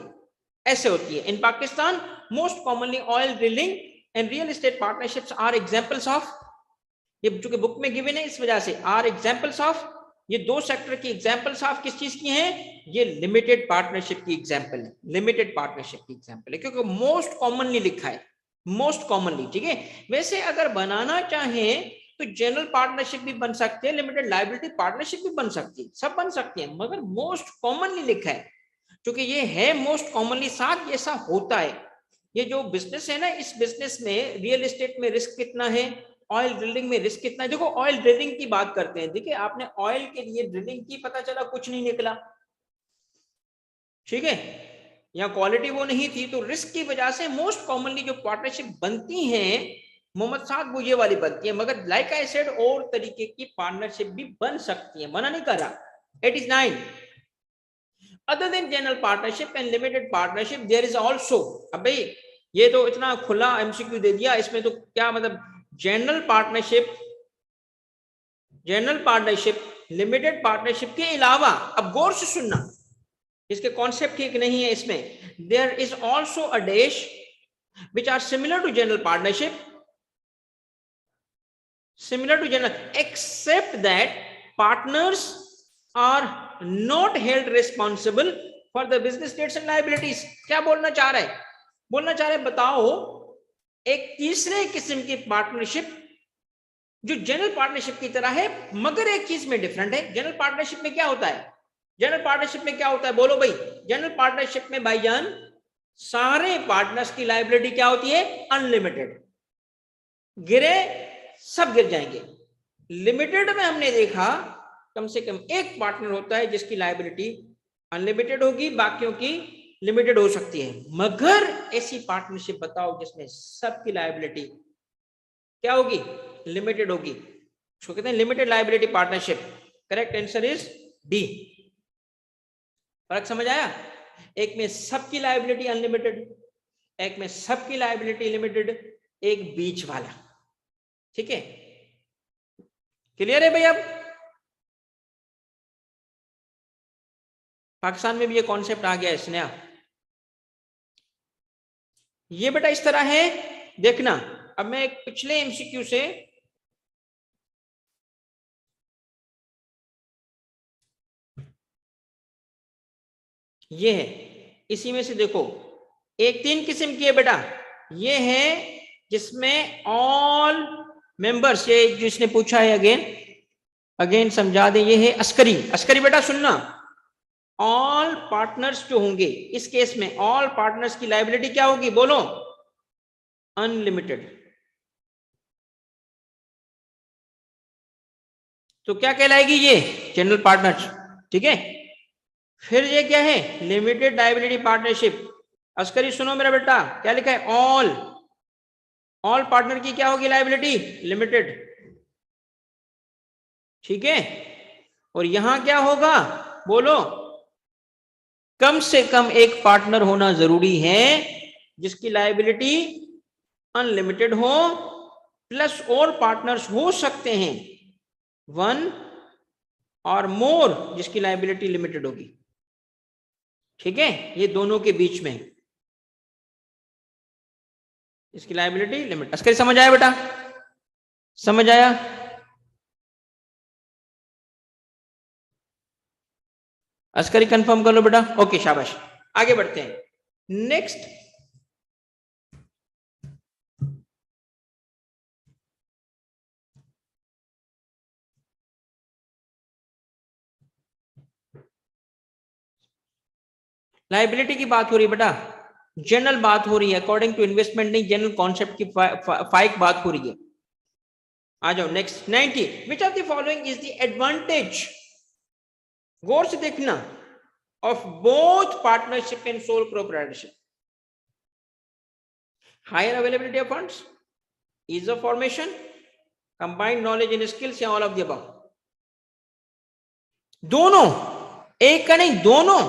ऐसे होती है। In Pakistan most commonly oil drilling and real estate partnerships are examples of, ये जो कि बुक में गिवन है इस वजह से, आर एग्जांपल्स ऑफ, ये दो सेक्टर की एग्जांपल्स ऑफ किस चीज की हैं? ये लिमिटेड पार्टनरशिप की एग्जांपल है, लिमिटेड पार्टनरशिप की एग्जांपल है, क्योंकि मोस्ट कॉमनली लिखा है, मोस्ट कॉमनली, ठीक है? वैसे अगर बनाना चाहें तो जनरल पार्टनरशिप भी बन सकती है, लिमिटेड लायबिलिटी पार्टनरशिप भी बन सकती है, सब बन सकती है, मगर मोस्ट कॉमनली लिखा है क्योंकि ये है मोस्ट कॉमनली। साथ ऐसा होता है, ये जो बिजनेस है ना, इस बिजनेस में रियल एस्टेट में रिस्क कितना है, ऑयल ड्रिलिंग में रिस्क कितना है? देखो ऑयल ड्रिलिंग की बात करते हैं, देखिए आपने ऑयल के लिए ड्रिलिंग की, पता चला कुछ नहीं निकला, ठीक है, या क्वालिटी वो नहीं थी, तो रिस्क की वजह से मोस्ट कॉमनली जो पार्टनरशिप बनती हैं मोहम्मद साहब वो ये वाली बनती है, मगर लाइक आई सेड और तरीके की पार्टनरशिप भी बन सकती है, मना नहीं कर रहा। 89, other than general partnership and limited partnership there is also, अब भाई ये तो इतना खुला एमसीक्यू दे दिया, इसमें तो क्या मतलब, जनरल पार्टनरशिप लिमिटेड पार्टनरशिप के अलावा, अब गौर से सुनना, इसके कॉन्सेप्ट ठीक नहीं है इसमें, there is also a dash which are similar to general partnership, except that partners are not held responsible for the business debts and liabilities. क्या बोलना चाह रहे हैं? बोलना चाह रहे हैं, बताओ एक तीसरे किस्म की पार्टनरशिप जो जनरल पार्टनरशिप की तरह है, मगर एक चीज में डिफरेंट है। जनरल पार्टनरशिप में क्या होता है? जनरल पार्टनरशिप में क्या होता है, बोलो भाई? जनरल पार्टनरशिप में भाईजान सारे पार्टनर्स की लायबिलिटी क्या होती है? अनलिमिटेड। गिरे सब गिर जाएंगे। लिमिटेड में हमने देखा कम से कम एक पार्टनर होता है जिसकी लायबिलिटी अनलिमिटेड होगी, बाकियों की लिमिटेड हो सकती है। मगर ऐसी पार्टनरशिप बताओ जिसमें सबकी लायबिलिटी क्या होगी? लिमिटेड होगी, उसको कहते हैं limited liability partnership. Correct answer is D. फर्क समझ आया? एक में सबकी लायबिलिटी अनलिमिटेड, एक में सबकी लायबिलिटी लिमिटेड, एक बीच वाला। ठीक है, क्लियर है भाई? अब पाकिस्तान में भी ये कॉन्सेप्ट आ गया है स्नेहा। ये बेटा इस तरह है, देखना। अब मैं एक पिछले एमसीक्यू से ये है, इसी में से देखो, एक 3 किस्म की है बेटा। ये है जिसमें ऑल मेंबर्स, ये जिसने पूछा है अगेन समझा दें, ये है अस्करी बेटा सुनना। ऑल पार्टनर्स जो होंगे इस केस में, ऑल पार्टनर्स की लायबिलिटी क्या होगी? बोलो, अनलिमिटेड। तो क्या कहलाएगी ये? General partners. ठीक है, फिर ये क्या है? Limited liability partnership. अस्करी सुनो मेरा बेटा, क्या लिखा है? ऑल पार्टनर की क्या होगी लायबिलिटी? लिमिटेड। ठीक है, और यहां क्या होगा? बोलो, कम से कम एक पार्टनर होना जरूरी है जिसकी लायबिलिटी अनलिमिटेड हो, प्लस और पार्टनर्स हो सकते हैं 1 और मोर जिसकी लायबिलिटी लिमिटेड होगी। ठीक है, ये दोनों के बीच में इसकी लायबिलिटी लिमिट। अस्करी समझ आया बेटा? समझ आया? अस्करी कंफर्म कर लो बेटा। ओके शाबाश, आगे बढ़ते हैं। नेक्स्ट, लायबिलिटी की बात हो रही है बेटा, जनरल बात हो रही है, अकॉर्डिंग टू इन्वेस्टमेंट नहीं, जनरल कॉन्सेप्ट की फाइक बात हो रही है। आ जाओ next 90। Which of the following is the advantage, गौर से देखना, of both partnership and sole proprietorship? Higher availability of funds, ease of formation, combined knowledge and skills, या all of the above? दोनों, एक का नहीं, दोनों।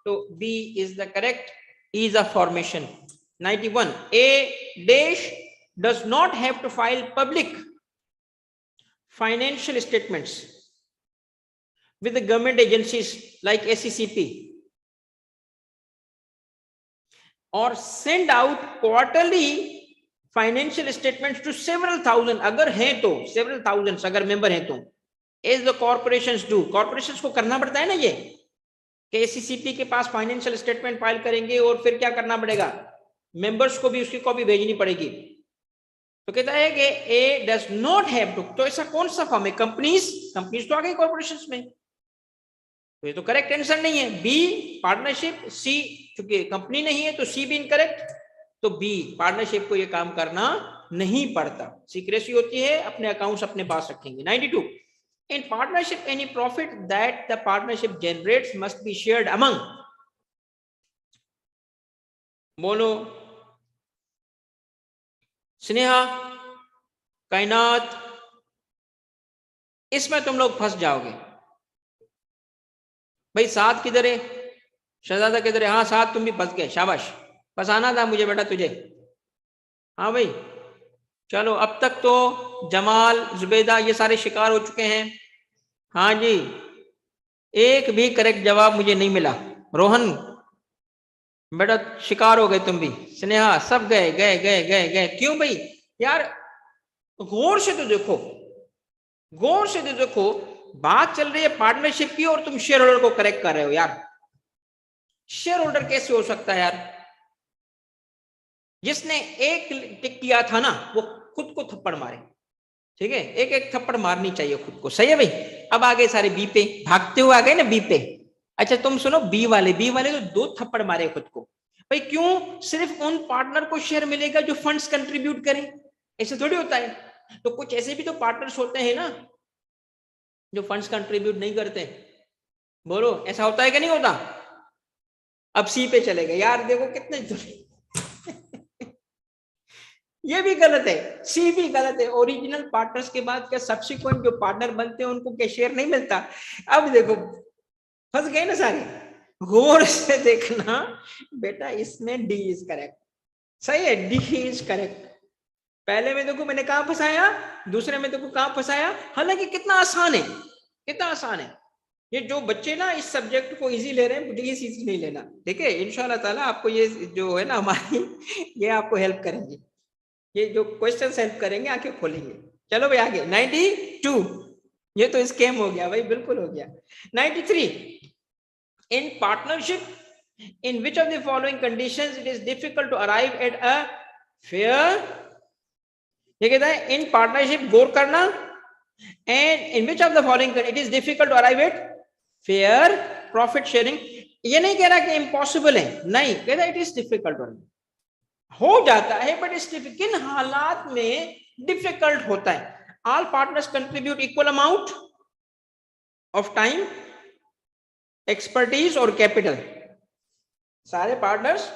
तो B is the correct, ease of formation। 91, a dash does not have to file public financial statements with the government agencies like SECP or send out quarterly financial statements to several thousand, अगर हैं तो सेवरल थाउजेंड्स, अगर मेंबर हैं तो, as the corporations do. Corporations को करना पड़ता है ना ये, कि एससीसीपी के पास फाइनेंशियल स्टेटमेंट फाइल करेंगे और फिर क्या करना पड़ेगा? मेंबर्स को भी उसकी कॉपी भेजनी पड़ेगी। तो कहता है कि ए डज नॉट हैव टू, तो ऐसा कौन सा फॉर्म है? कंपनीज तो आ गई कॉर्पोरेशंस में, तो ये तो करेक्ट आंसर नहीं है। बी पार्टनरशिप, सी चूंकि कंपनी नहीं है तो सी भी इनकरेक्ट, तो बी पार्टनरशिप को ये काम करना नहीं पड़ता, सीक्रेसी होती है, अपने अकाउंट्स अपने पास रखेंगे। 92, in partnership any profit that the partnership generates must be shared among? बोलो, स्नेहा, कायनात, इसमें तुम लोग फंस जाओगे। भाई साथ किधर है? शहजादा किधर है? हाँ साथ, तुम भी फंस गए, शाबाश, फंसाना था मुझे बेटा तुझे। हाँ भाई, चलो अब तक तो जमाल, जुबैदा ये सारे शिकार हो चुके हैं। हाँ जी, एक भी करेक्ट जवाब मुझे नहीं मिला। रोहन बेटा शिकार हो गए तुम भी, स्नेहा सब गए गए गए गए गए। क्यों भाई यार, गौर से तो देखो, गौर से तो देखो, बात चल रही है पार्टनरशिप की और तुम शेयर होल्डर को करेक्ट कर रहे हो यार। शेयर होल्डर कैसे हो सकता है यार? जिसने एक टिक किया था ना वो खुद को थप्पड़ मारे। ठीक है, एक एक थप्पड़ मारनी चाहिए खुद को। सही है भाई। अब आगे सारे बी पे, भागते हुए आ गए ना बी पे। अच्छा तुम सुनो, बी वाले तो 2 थप्पड़ मारे खुद को। भाई क्यों? सिर्फ उन पार्टनर को शेयर मिलेगा जो फंड्स कंट्रीब्यूट करें, ऐसे थोड़ी होता है। तो कुछ ऐसे भी तो पार्टनर्स होते हैं ना जो फंड्स कंट्रीब्यूट नहीं करते। बोलो ऐसा होता है कि नहीं होता? अब सी पे चले गए यार, देखो कितने ये भी गलत है, सी भी गलत है। ओरिजिनल पार्टनर्स के बाद क्या सब्सिक्वेंट जो पार्टनर बनते हैं उनको क्या शेयर नहीं मिलता? अब देखो फंस गए ना सारे। गौर से देखना बेटा, इसमें डी इज करेक्ट। सही है, डी इज करेक्ट। पहले में देखो मैंने कहां फंसाया, दूसरे में देखो कहां फंसाया। हालांकि कितना आसान है, कितना आसान है। ये जो बच्चे ना इस सब्जेक्ट को इजी ले रहे हैं, डी इजी नहीं लेना। ठीक है, इंशाल्लाह ताला आपको ये जो है ना हमारी ये आपको हेल्प करेंगे, ये जो क्वेश्चन हेल्प करेंगे, आंखें खोलेंगे। चलो भाई आगे 92, ये तो स्कैम हो गया भाई, बिल्कुल हो गया। 93, in partnership in which of the following conditions it is difficult to arrive at a fair, ये कहता है इन पार्टनरशिप गौर करना, and in which of the following it is difficult to arrive at fair profit sharing. ये नहीं कह रहा कि इम्पॉसिबल है, नहीं कह रहा इट इज डिफिकल्ट, हो जाता है बट इस किन हालात में डिफिकल्ट होता है? All partners contribute equal amount of time, expertise और कैपिटल। सारे पार्टनर्स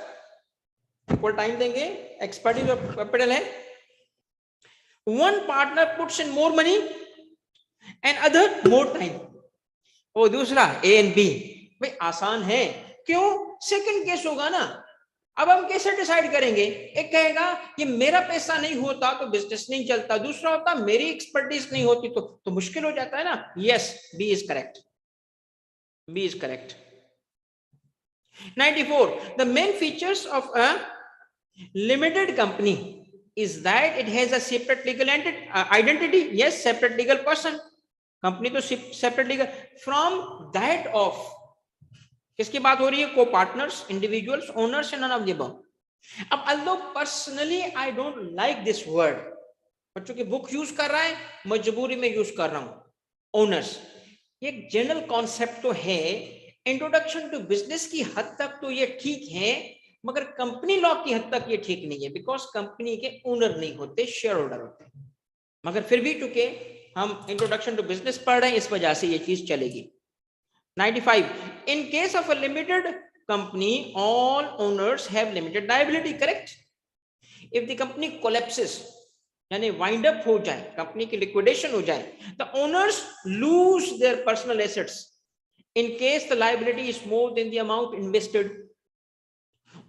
इक्वल टाइम देंगे, एक्सपर्टीज और कैपिटल है। One partner puts in more money and other more time, और दूसरा ए एंड बी। भाई आसान है, क्यों? सेकंड केस होगा ना। अब हम कैसे डिसाइड करेंगे? एक कहेगा कि मेरा पैसा नहीं होता तो बिजनेस नहीं चलता, दूसरा होता मेरी एक्सपर्टीज नहीं होती तो मुश्किल हो जाता है ना। Yes, B is correct, B is correct. 94, the main features of a limited company is that it has a separate legal identity. Yes, separate legal person, company तो separate legal from that of, किसकी बात हो रही है? Co partners, individuals, owners and none of the above. अब although personally I don't like this word, बच्चों की बुक यूज कर रहा है, मजबूरी में यूज कर रहा हूं। ओनर्स ये जनरल कॉन्सेप्ट तो है, इंट्रोडक्शन टू बिजनेस की हद तक तो ये ठीक है, मगर कंपनी लॉ की हद तक ये ठीक नहीं है, बिकॉज कंपनी के ओनर नहीं होते, शेयर होल्डर होते हैं। मगर फिर भी चूंकि हम इंट्रोडक्शन टू बिजनेस पढ़ रहे हैं, इस वजह से ये चीज चलेगी। 95, in case of a limited company all owners have limited liability. Correct. If the company collapses, यानी वाइंड अप हो जाए, कंपनी की लिक्विडेशन हो जाए, the owners lose their personal assets in case the liability is more than the amount invested.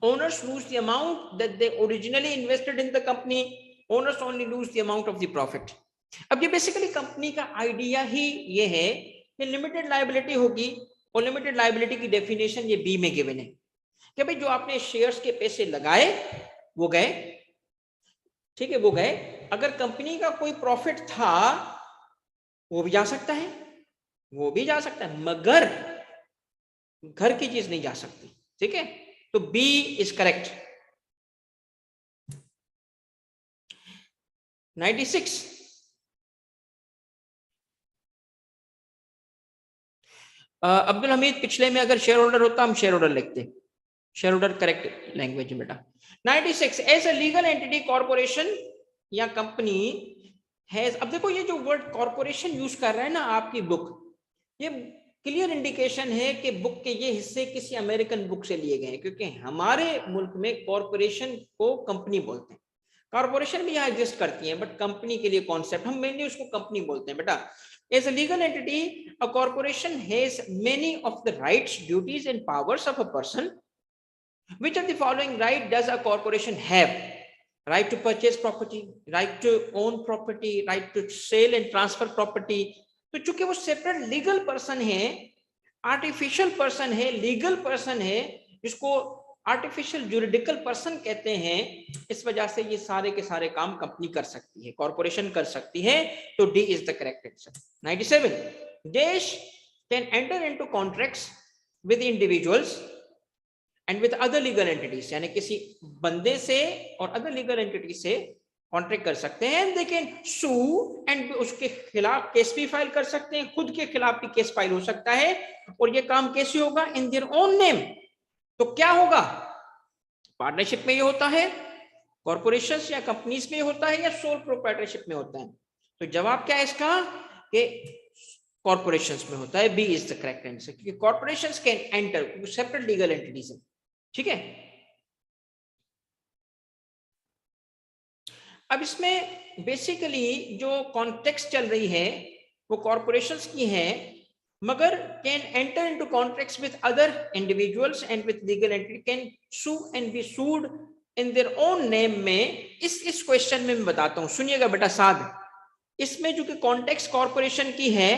Owners lose the amount that they originally invested in the company, owners only lose the amount of the profit. अब ये बेसिकली कंपनी का आइडिया ही ये है कि लिमिटेड लायबिलिटी होगी, और लिमिटेड लायबिलिटी की डेफिनेशन ये बी में गिवन है कि भाई जो आपने शेयर्स के पैसे लगाए वो गए, ठीक है वो गए। अगर कंपनी का कोई प्रॉफिट था वो भी जा सकता है, वो भी जा सकता है, मगर घर की चीज नहीं जा सकती। ठीक है, तो B is correct. 96, Abdul Hamid पिछले में अगर शेयर होल्डर होता हम शेयर होल्डर लिखते, शेयर होल्डर करेक्ट लैंग्वेज में बेटा। 96, as a legal entity corporation या कंपनी हैज, अब देखो ये जो वर्ड कॉर्पोरेशन यूज कर रहा है ना आपकी बुक, ये क्लियर इंडिकेशन है कि बुक के ये हिस्से किसी अमेरिकन बुक से लिए गए हैं, क्योंकि हमारे मुल्क में कॉर्पोरेशन को कंपनी बोलते हैं। कॉर्पोरेशन भी यहाँ एग्जिस्ट करती है बट कंपनी के लिए कॉन्सेप्ट हम मेनली उसको कंपनी बोलते हैं बेटा। As a legal entity, a corporation has many of the rights, duties, and powers of a person. Which of the following right does a corporation have? right to purchase property, right to own property, right to sell and transfer property. तो चूंकि वो सेपरेट लीगल पर्सन है, आर्टिफिशियल पर्सन है, लीगल पर्सन है, जिसको आर्टिफिशियल जुरिडिकल पर्सन कहते हैं, इस वजह से ये सारे के सारे काम कंपनी कर सकती है, कॉर्पोरेशन कर सकती है। तो D is the correct answer. 97, देश can enter into contracts with individuals and with other legal entities, यानी किसी बंदे से और अदर लीगल एंटिटी से कॉन्ट्रैक्ट कर सकते हैं। दे कैन सू एंड उसके खिलाफ केस भी फाइल कर सकते हैं, खुद के खिलाफ भी केस फाइल हो सकता है। और ये काम कैसे होगा? इन देयर ओन नेम। तो क्या होगा? पार्टनरशिप में ये होता है, कॉर्पोरेशन या कंपनीज में होता है, या सोल प्रोप्राइटरशिप में होता है? तो जवाब क्या है इसका? कि कॉर्पोरेशंस में होता है। B is the correct answer, क्योंकि corporations can enter, separate legal entities है। ठीक है, अब इसमें बेसिकली जो कॉन्टेक्स्ट चल रही है वो कॉर्पोरेशंस की है, मगर can enter into contracts with other individuals and with legal entity, can sue and be sued in their own name में। इस क्वेश्चन में मैं बताता हूं, सुनिएगा बेटा साथ। इसमें जो कि कॉन्टेक्स्ट कॉर्पोरेशन की है,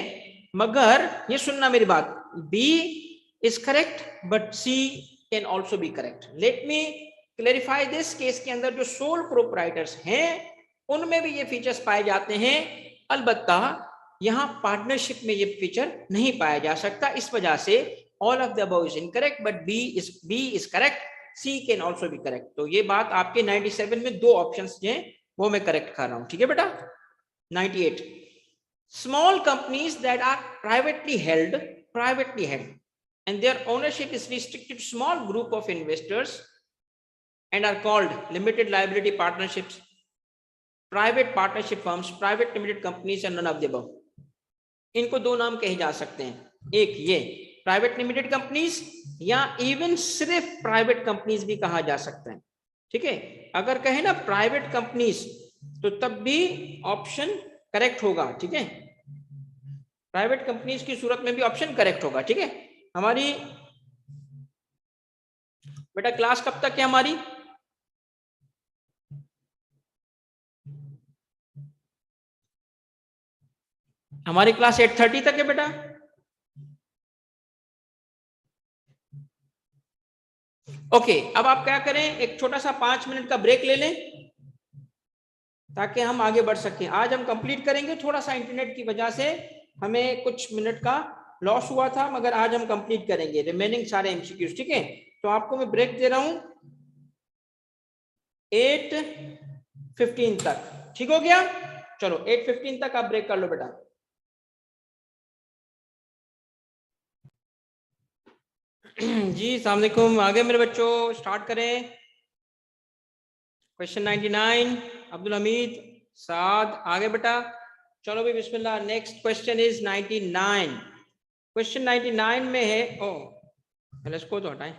मगर ये सुनना मेरी बात, B is correct but C can also be correct. Let me clarify this. Case के अंदर जो सोल प्रोप्राइटर्स हैं उनमें भी ये फीचर्स पाए जाते हैं, अलबत्ता यहां पार्टनरशिप में ये फीचर नहीं पाया जा सकता। इस वजह से all of the above is incorrect, but B is correct, C can also be correct. तो ये बात आपके 97 में दो ऑप्शंस हैं वो मैं करेक्ट कर रहा हूं। ठीक है बेटा। 98, small companies that are privately held and their ownership is restricted to small group of investors and are called limited liability partnerships, private partnership firms, private limited companies and none of the above। इनको दो नाम कहे जा सकते हैं, एक ये प्राइवेट लिमिटेड कंपनीज, या इवन सिर्फ प्राइवेट कंपनीज भी कहा जा सकता है। ठीक है, अगर कहे ना प्राइवेट कंपनीज तो तब भी ऑप्शन करेक्ट होगा। ठीक है, प्राइवेट कंपनीज की सूरत में भी ऑप्शन करेक्ट होगा। ठीक है, हमारी बेटा क्लास कब तक है हमारी? हमारी क्लास 8:30 तक है बेटा। ओके, अब आप क्या करें, एक छोटा सा 5 मिनट का ब्रेक ले लें ताकि हम आगे बढ़ सकें। आज हम कंप्लीट करेंगे, थोड़ा सा इंटरनेट की वजह से हमें कुछ मिनट का लॉस हुआ था, मगर आज हम कंप्लीट करेंगे रिमेनिंग सारे एमसीक्यूज। ठीक है, तो आपको मैं ब्रेक दे रहा हूं 8:15 तक। ठीक हो गया? चलो 8:15 तक आप ब्रेक कर लो बेटा। जी अस्सलाम वालेकुम, आगे मेरे बच्चों स्टार्ट करें। क्वेश्चन 99, अब्दुल हमीद साद, आगे बेटा चलो भी बिस्मिल्लाह। Next question is 99। क्वेश्चन 99 में है, ओ पहले इसको तो हटाएं।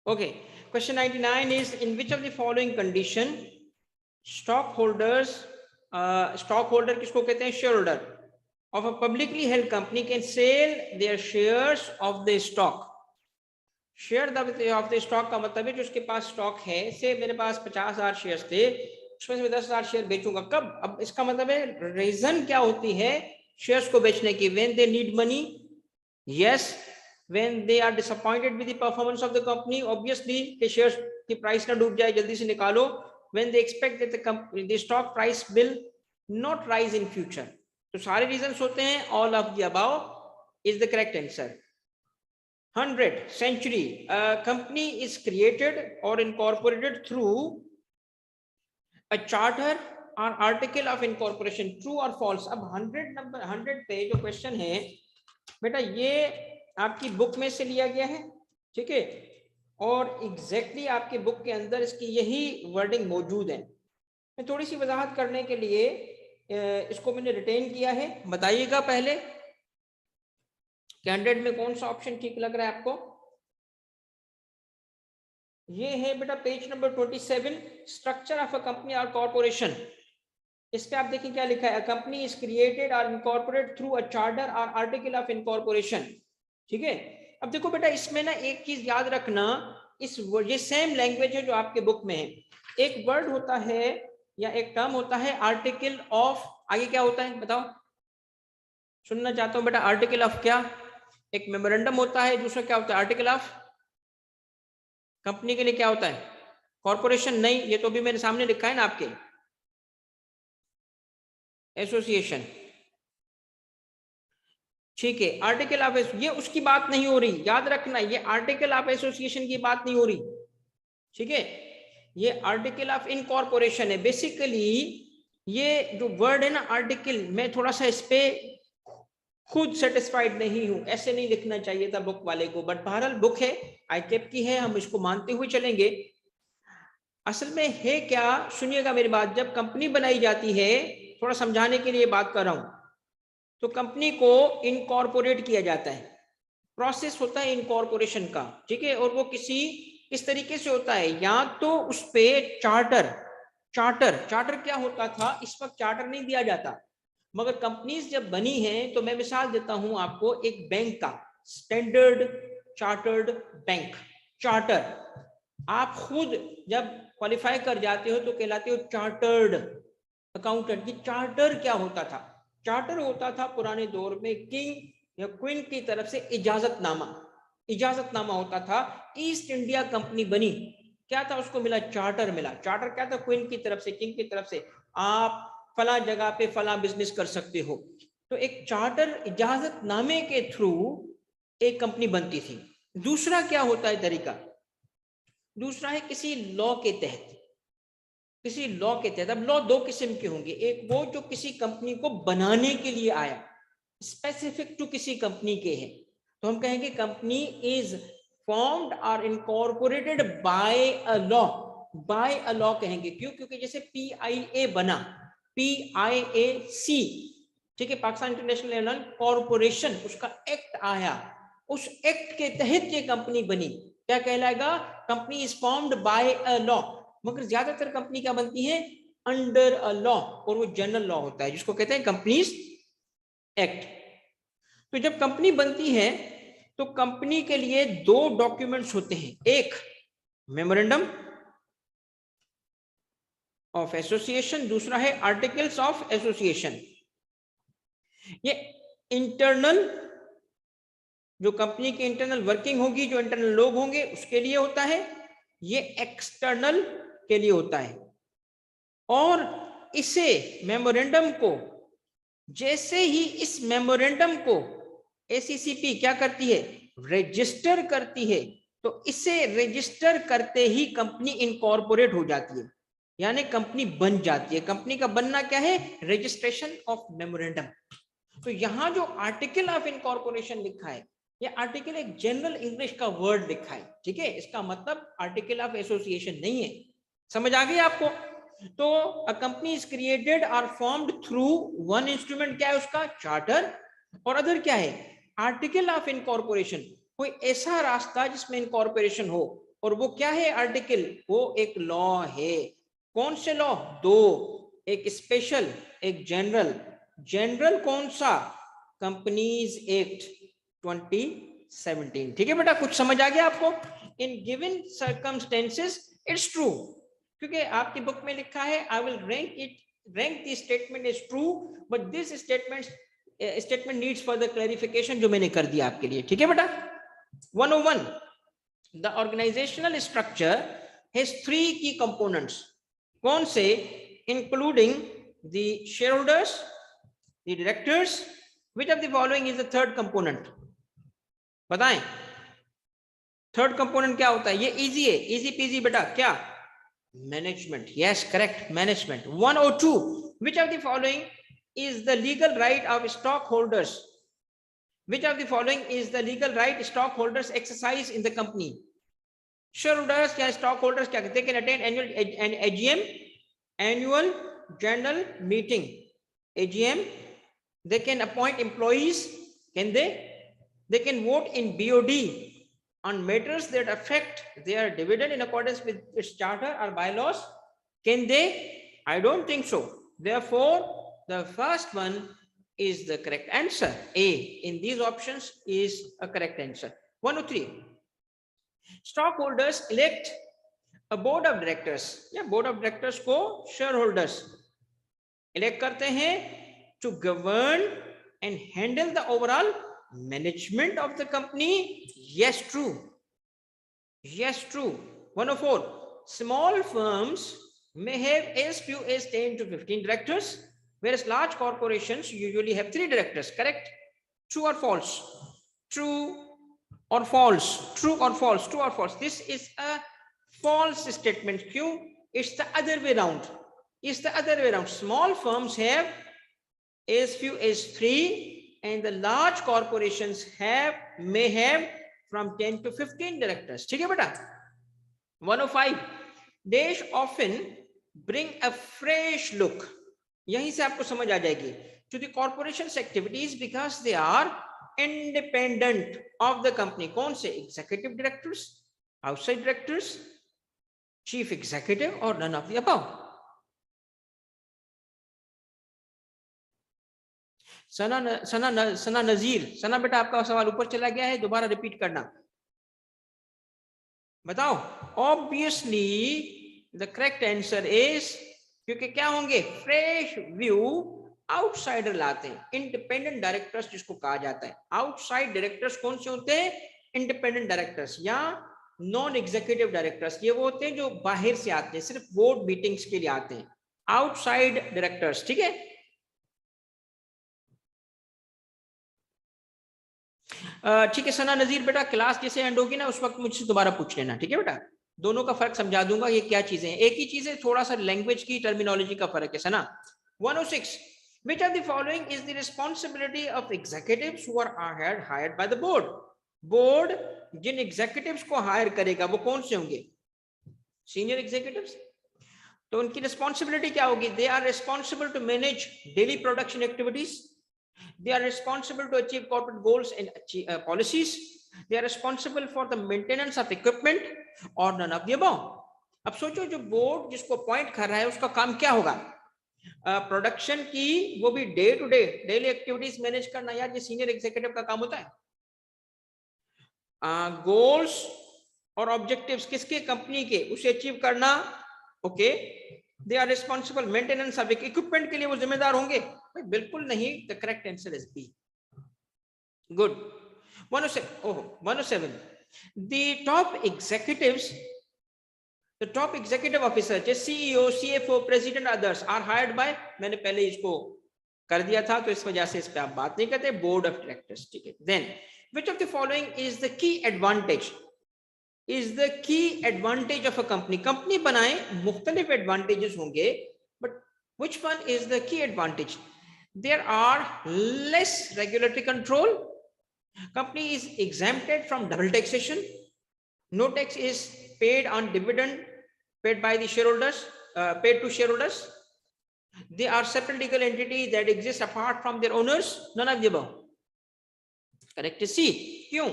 Okay, question 99 is in which of the following condition stock holder किसको कहते हैं? Share holder of a publicly held company can sell their shares of the stock। Share of the stock का मतलब है जो उसके पास स्टॉक है, से मेरे पास 50,000 शेयर्स थे, उसमें से मैं 10,000 शेयर बेचूंगा। कब? अब इसका मतलब है रीजन क्या होती है शेयर्स को बेचने की? When they need money, yes, when they are disappointed with the performance of the company, obviously कि शेयर्स की प्राइस ना डूब जाए, जल्दी से निकालो। When they expect that the stock price will not rise in future. तो सारे रीजंस होते हैं, all of the above is the correct answer. 100, century, a company is created or incorporated through a charter or article of incorporation, true or false। अब 100 पे जो क्वेश्चन है बेटा ये आपकी बुक में से लिया गया है। ठीक है, और एग्जैक्टली आपके बुक के अंदर इसकी यही वर्डिंग मौजूद है। मैं थोड़ी सी वजाहत करने के लिए इसको मैंने रिटेन किया है। बताइएगा पहले कि 100 में कौन सा ऑप्शन ठीक लग रहा है आपको? ये है बेटा page number 27, structure of a company और कॉर्पोरेशन। इस पे आप देखिए क्या लिखा है, कंपनी इज क्रिएटेड और इनकॉर्पोरेट थ्रू अ चार्टर और आर्टिकल ऑफ इनकॉर्पोरेशन। ठीक है, अब देखो बेटा इसमें ना एक चीज याद रखना इस ये सेम लैंग्वेज है जो आपके बुक में है। एक वर्ड होता है या एक टर्म होता है आर्टिकल ऑफ, आगे क्या होता है बताओ, सुनना चाहता हूं बेटा। आर्टिकल ऑफ क्या? एक मेमोरेंडम होता है, दूसरा क्या होता है आर्टिकल ऑफ? कंपनी के लिए क्या होता है? कॉर्पोरेशन नहीं, ये तो भी मेरे सामने लिखा है ना आपके, एसोसिएशन। ठीक है, आर्टिकल ऑफ, ये उसकी बात नहीं हो रही, याद रखना, ये आर्टिकल ऑफ एसोसिएशन की बात नहीं हो रही। ठीक है, ये आर्टिकल ऑफ इनकॉर्पोरेशन है। बेसिकली ये जो वर्ड है ना आर्टिकल, मैं थोड़ा सा इस पे खुद सेटिस्फाइड नहीं हूं, ऐसे नहीं लिखना चाहिए था बुक वाले को, बट बहरहाल बुक है, आईकेप की है, हम इसको मानते हुए चलेंगे। असल में है क्या, सुनिएगा मेरी बात, जब कंपनी बनाई जाती है, थोड़ा समझाने के लिए बात कर रहा हूं, तो कंपनी को इनकॉर्पोरेट किया जाता है, प्रोसेस होता है इनकॉर्पोरेशन का। ठीक है, और वो किस तरीके से होता है, या तो उस पे चार्टर क्या होता था, इस वक्त चार्टर नहीं दिया जाता, मगर कंपनीज जब बनी हैं, तो मैं मिसाल देता हूं आपको एक बैंक का, स्टैंडर्ड चार्टर्ड बैंक चार्टर। आप खुद जब क्वालिफाई कर जाते हो तो कहलाते हो चार्टर्ड अकाउंटेंट। की चार्टर क्या होता था? चार्टर होता था पुराने दौर में किंग या क्वीन की तरफ से इजाजतनामा होता था। ईस्ट इंडिया कंपनी बनी, क्या था, उसको मिला चार्टर, मिला चार्टर, क्या था, क्वीन की तरफ से, किंग की तरफ से, आप फला जगह पे फला बिजनेस कर सकते हो। तो एक चार्टर इजाजतनामे के थ्रू एक कंपनी बनती थी। दूसरा क्या होता है तरीका, दूसरा है किसी लॉ के तहत, किसी लॉ के तहत। अब लॉ दो किस्म के होंगे, एक वो जो किसी कंपनी को बनाने के लिए आया, स्पेसिफिक टू किसी कंपनी के है, तो हम कहेंगे कंपनी इज फॉर्म्ड और incorporated by a law, by a law कहेंगे। क्यों? क्योंकि जैसे PIA बना, PIAC, ठीक है, पाकिस्तान इंटरनेशनल एयरलाइन कॉर्पोरेशन, उसका एक्ट आया, उस एक्ट के तहत ये कंपनी बनी, क्या कहलाएगा, company is formed by a law. मगर ज्यादातर कंपनी क्या बनती है, अंडर अ लॉ, और वो जनरल लॉ होता है जिसको कहते हैं कंपनीज एक्ट। तो जब कंपनी बनती है तो कंपनी के लिए दो डॉक्यूमेंट्स होते हैं, एक मेमोरेंडम ऑफ एसोसिएशन, दूसरा है आर्टिकल्स ऑफ एसोसिएशन। ये इंटरनल, जो कंपनी की इंटरनल वर्किंग होगी, जो इंटरनल लोग होंगे उसके लिए होता है, ये एक्सटर्नल के लिए होता है। और इसे मेमोरेंडम को, जैसे ही इस मेमोरेंडम को ACCP क्या करती है, रजिस्टर करती है, तो इसे रजिस्टर करते ही कंपनी इनकॉर्पोरेट हो जाती है, यानी कंपनी बन जाती है। कंपनी का बनना क्या है, रजिस्ट्रेशन ऑफ मेमोरेंडम। तो यहां जो आर्टिकल ऑफ इनकॉर्पोरेशन लिखा है, ये आर्टिकल एक जनरल इंग्लिश का वर्ड लिखा है, ठीक है, इसका मतलब आर्टिकल ऑफ एसोसिएशन नहीं है। समझ आ गई आपको? तो अ कंपनी इज क्रिएटेड और फॉर्म्ड थ्रू वन इंस्ट्रूमेंट, क्या है उसका, चार्टर, और अदर क्या है, आर्टिकल ऑफ इनकॉर्पोरेशन, कोई ऐसा रास्ता जिसमें इनकॉर्पोरेशन हो, और वो क्या है आर्टिकल, वो एक लॉ है। कौन से लॉ? दो, एक स्पेशल, एक जनरल। जनरल कौन सा, कंपनीज एक्ट 2017। ठीक है बेटा, कुछ समझ आ गया आपको? In given circumstances it's true, क्योंकि आपकी बुक में लिखा है I will rank this statement is true, but this statement needs further clarification, जो मैंने कर दिया आपके लिए। ठीक है बेटा। 101, द ऑर्गेनाइजेशनल स्ट्रक्चर हैज 3 की कंपोनेंट्स। कौन से? Including the share holders, the directors, which of the following is the third component? बताएं, थर्ड कंपोनेंट क्या होता है? ये इजी है, इजी पीजी बेटा, क्या? Management. Yes, correct, management. 102, which of the following is the legal right of stockholders? Which of the following is the legal right stockholders exercise in the company? Shareholders या stockholders क्या कहते हैं? Can attend AGM, annual general meeting, AGM. They can appoint employees. Can they? They can vote in BOD on matters that affect their dividend in accordance with its charter or bylaws. Can they? I don't think so. Therefore, the first one is the correct answer. A in these options is a correct answer. 103. Stock holders elect a board of directors, या बोर्ड ऑफ डायरेक्टर्स को शेयर होल्डर्स इलेक्ट करते हैं to govern and handle the overall management of the company. Yes true, yes true। 104, small firms may have as few as 10 to 15 directors, whereas large corporations usually have 3 directors, correct? True or false? True or false? True or false? True or false? This is a false statement. Q, it's the other way around. It's the other way around. Small firms have as few as 3 and the large corporations may have from 10 to 15 directors। ठीक है बेटा। 105, देश often bring a fresh look, यहीं से आपको समझ आ जाएगी, to the corporation's activities because they are independent of the company। कौन से? executive directors, outside directors, chief executive or none of the above। सना नजीर, सना बेटा आपका सवाल ऊपर चला गया है, दोबारा रिपीट करना, बताओ। Obviously the correct answer is, क्योंकि क्या होंगे? फ्रेश व्यू आउटसाइडर लाते हैं, इंडिपेंडेंट डायरेक्टर्स जिसको कहा जाता है। आउटसाइड डायरेक्टर्स कौन से होते हैं? इंडिपेंडेंट डायरेक्टर्स या नॉन एग्जीक्यूटिव डायरेक्टर्स, ये वो होते हैं जो बाहर से आते हैं, सिर्फ बोर्ड मीटिंग्स के लिए आते हैं, आउटसाइड डायरेक्टर्स। ठीक है, ठीक है सना नजीर बेटा, क्लास जैसे एंड होगी ना उस वक्त मुझसे दोबारा पूछ लेना, ठीक है बेटा। दोनों का फर्क समझा दूंगा, ये क्या चीजें हैं, एक ही चीज है, थोड़ा सा लैंग्वेज की टर्मिनोलॉजी का फर्क है सना। 106, which of the following is the responsibility of executives who are hired by the board? Board जिन एग्जीक्यूटिव्स को हायर करेगा वो कौन से होंगे? Senior executives. तो उनकी रिस्पॉन्सिबिलिटी क्या होगी? They are responsible to manage daily production activities, they are responsible to achieve corporate goals and policies, they are responsible for the maintenance of equipment or none of the above। अब सोचो जो बोर्ड जिसको अपॉइंट कर रहा है उसका काम क्या होगा? प्रोडक्शन की वो भी day to day daily activities manage करना, यार ये सीनियर एग्जीक्यूटिव का काम होता है। गोल्स और ऑब्जेक्टिव्स किसके? कंपनी के, उसे अचीव करना। Okay, they are responsible maintenance of equipment के लिए वो जिम्मेदार होंगे? बिल्कुल नहीं, the correct answer is B. Good. 107, the top executives, the top executive officers जैसे CEO, CFO, president, others are hired by, मैंने पहले इसको कर दिया था तो इस वजह से इस पे आप बात नहीं करते, बोर्ड ऑफ डायरेक्टर्स। ठीक है, then which of the following is the key advantage, is the key advantage of a company? Company बनाए मुख्तलिफ एडवांटेजेस होंगे, but which one is the key advantage? There are less regulatory control, company is exempted from double taxation, no tax is paid on dividend paid by the shareholders, paid to shareholders, they are separate legal entities that exist apart from their owners, none of the above। Correct C. क्यों?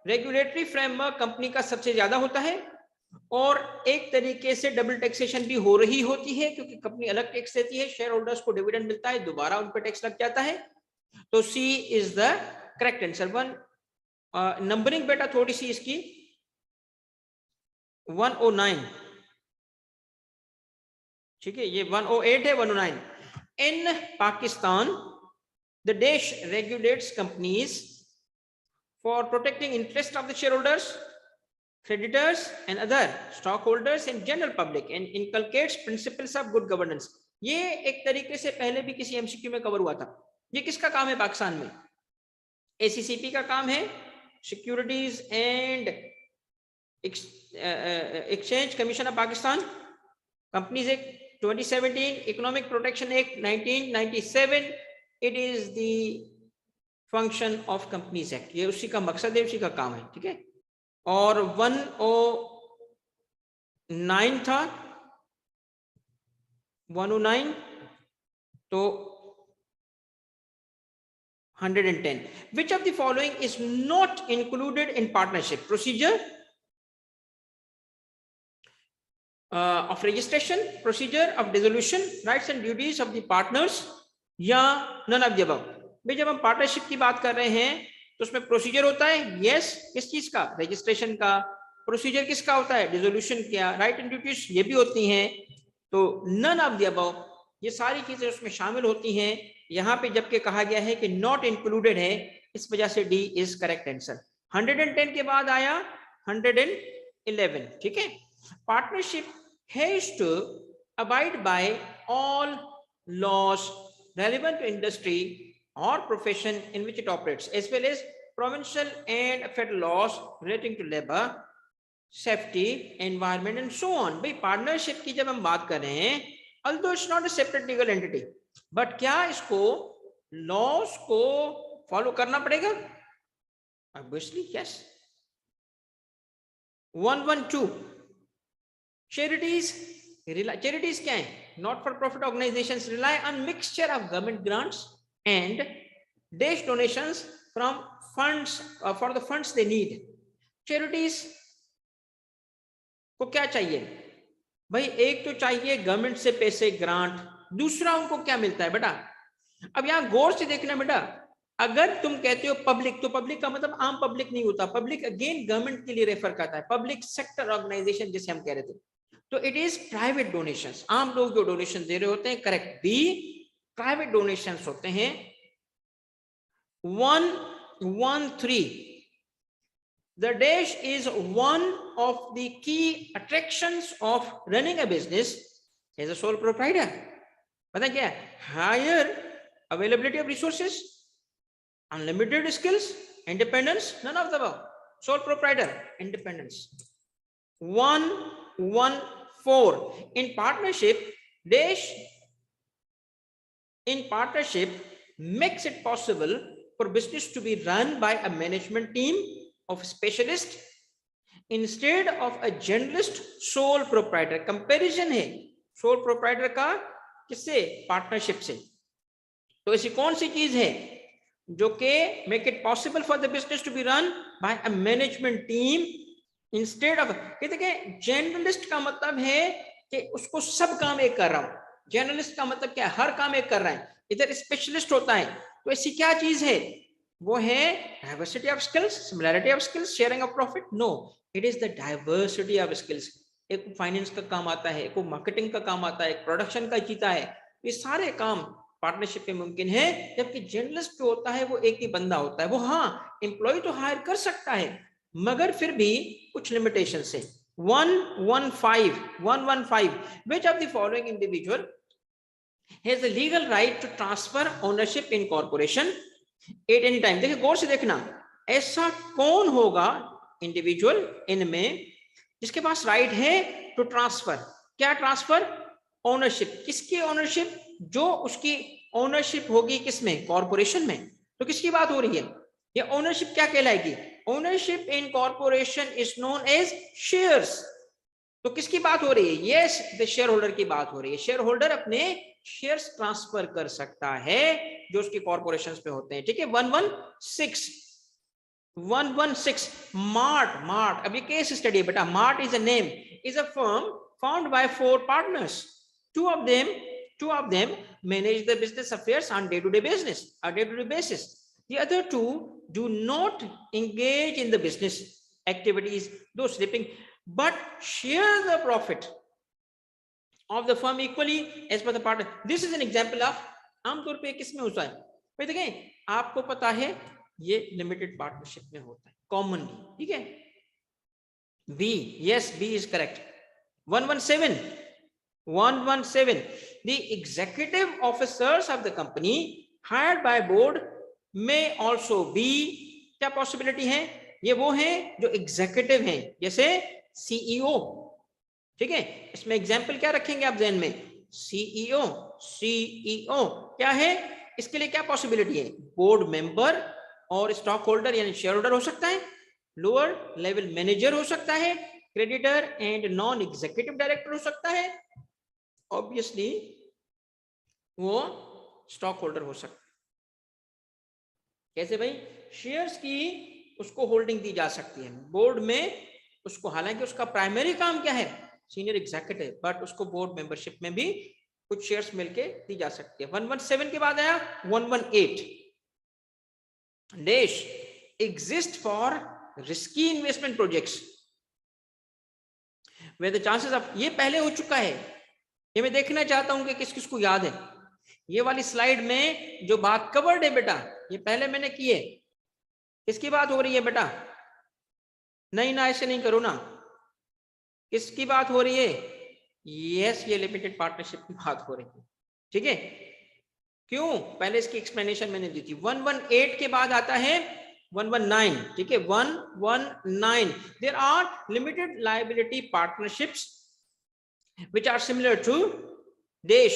रेगुलेटरी फ्रेमवर्क कंपनी का सबसे ज्यादा होता है और एक तरीके से डबल टैक्सेशन भी हो रही होती है, क्योंकि कंपनी अलग टैक्स देती है, शेयर होल्डर्स को डिविडेंड मिलता है, दोबारा उन पर टैक्स लग जाता है। तो C is the correct answer. One numbering बेटा थोड़ी सी इसकी 109, ठीक है, ये 108 है, 109। इन पाकिस्तान द देश regulates companies for protecting interest of the shareholders, creditors and other stockholders and general public and inculcates principles of good governance। ये एक तरीके से पहले भी किसी एमसीक्यू में कवर हुआ था। ये किसका काम है पाकिस्तान में? एसीसीपी का काम है, securities and exchange commission of Pakistan, companies act 2017, economic protection act 1997, it is the function of companies act, ये उसी का मकसद है, उसी का काम है। ठीक है, और 109 था, 109 तो 110। विच of the following is not included in partnership procedure of registration, procedure of dissolution, rights and duties of the partners या नन ऑफ द अबव। भाई जब हम पार्टनरशिप की बात कर रहे हैं तो उसमें प्रोसीजर होता है, यस, किस चीज का? रजिस्ट्रेशन का, प्रोसीजर किसका होता है? डिसोल्यूशन क्या, राइट एंड ड्यूटीज ये भी होती हैं। तो नन ऑफ द अबव, ये सारी चीजें उसमें शामिल होती हैं। यहाँ पे जबकि कहा गया है कि नॉट इंक्लूडेड है, इस वजह से डी इज करेक्ट आंसर। 110 के बाद आया 111, ठीक है। Partnership has to abide by all laws relevant to industry or profession in which it operates, as well as provincial and federal laws relating to labor, safety, environment and so on। भाई पार्टनरशिप की जब हम बात कर रहे हैं, although it's not a separate legal entity, but क्या इसको लॉस को फॉलो करना पड़ेगा? Obviously yes। 112 charities क्या है? Not for profit organizations rely on mixture of government grants and dash donations from funds for the funds they need। charities को क्या चाहिए भाई? एक तो चाहिए गवर्नमेंट से पैसे, ग्रांट, दूसरा उनको क्या मिलता है बेटा? अब यहां गौर से देखना बेटा, अगर तुम कहते हो पब्लिक, तो पब्लिक का मतलब आम पब्लिक नहीं होता। पब्लिक अगेन गवर्नमेंट के लिए रेफर करता है, पब्लिक सेक्टर ऑर्गेनाइजेशन जिसे हम कह रहे थे। तो इट इज प्राइवेट डोनेशंस, आम लोग जो डोनेशन दे रहे होते हैं, करेक्ट बी प्राइवेट डोनेशंस होते हैं। 113 the dash is one of the key attractions of running a business as a sole proprietor। पता क्या है? higher availability of resources, unlimited skills, independence, none of the above। sole proprietor, independence। 114 in partnership dash in partnership makes it possible for business to be run by a management team of specialist instead of a generalist sole proprietor। Comparison है sole proprietor का किससे? पार्टनरशिप से। तो ऐसी कौन सी चीज है जो कि make it possible for the business to be run by a management team instead of, देखिए जनरलिस्ट का मतलब है कि उसको सब काम एक कर रहा हूं। जर्नलिस्ट का मतलब क्या है? हर काम एक कर रहा है। इधर स्पेशलिस्ट होता है। तो ऐसी क्या चीज है? वो है diversity of skills, similarity of skills, sharing of profit. No, it is the diversity of skills. एक फाइनेंस का काम आता है, एक मार्केटिंग का काम आता है, एक प्रोडक्शन का जीता है। ये सारे काम पार्टनरशिप में मुमकिन है। जबकि जर्नलिस्ट जो होता है वो एक ही बंदा होता है। वो हाँ एम्प्लॉय तो हायर कर सकता है, मगर फिर भी कुछ लिमिटेशन है। 115 which of the following individual has the legal right to transfer ownership in corporation at any time? देखिए गौर से देखना, ऐसा कौन होगा इंडिविजुअल इनमें जिसके पास राइट है टू ट्रांसफर? क्या ट्रांसफर? ओनरशिप। किसकी ओनरशिप? जो उसकी ओनरशिप होगी किसमें? कॉर्पोरेशन में। तो किसकी बात हो रही है? ये ओनरशिप क्या कहलाएगी? Ownership in corporation is known as shares. तो किसकी बात हो रही है? यस, द शेयर होल्डर की बात हो रही है। शेयर होल्डर अपने शेयर्स ट्रांसफर कर सकता है जो उसके कॉर्पोरेशंस पे होते हैं। ठीक है। 116 मार्ट। अब ये केस स्टडी है बेटा। Mart is a name, is a firm found by 4 partners. Two of them manage the business affairs on day-to-day basis. The other 2 do not engage in the business activities, though sleeping, but share the profit of the firm equally as per the partner। This is an example of, आमतौर पे किसमें होता है भाई? देखें, आपको पता है ये लिमिटेड पार्टनरशिप में होता है कॉमनली। ठीक है। B, yes B is correct. 117 the executive officers of the company hired by board may also be, क्या पॉसिबिलिटी है? ये वो हैं जो एग्जीक्यूटिव हैं, जैसे सीईओ। ठीक है। इसमें एग्जांपल क्या रखेंगे आप ध्यान में? सीईओ क्या है? इसके लिए क्या पॉसिबिलिटी है? बोर्ड मेंबर और स्टॉक होल्डर यानी शेयर होल्डर हो सकता है, लोअर लेवल मैनेजर हो सकता है, creditor and non executive director हो सकता है, ऑब्वियसली वो स्टॉक होल्डर हो सकता है। कैसे भाई? शेयर्स की उसको होल्डिंग दी जा सकती है बोर्ड में उसको, हालांकि उसका प्राइमरी काम क्या है? सीनियर एग्जीक्यूटिव, बट उसको बोर्ड मेंबरशिप में भी कुछ शेयर्स मिलके दी जा सकती है। 117 के बाद आया 118 dash exist for risky investment projects. where the chances of, ये पहले हो चुका है, ये मैं देखना चाहता हूं कि किस किस को याद है। ये वाली स्लाइड में जो बात कवर्ड है बेटा, ये पहले मैंने की है। किसकी बात हो रही है बेटा? नहीं ना, ऐसे नहीं करो ना। किसकी बात हो रही है? यस, ये लिमिटेड पार्टनरशिप की बात हो रही है। ठीक है, क्यों? पहले इसकी एक्सप्लेनेशन मैंने दी थी। 118 के बाद आता है 119। ठीक है, 119, there are limited liability partnerships which are similar to Desh,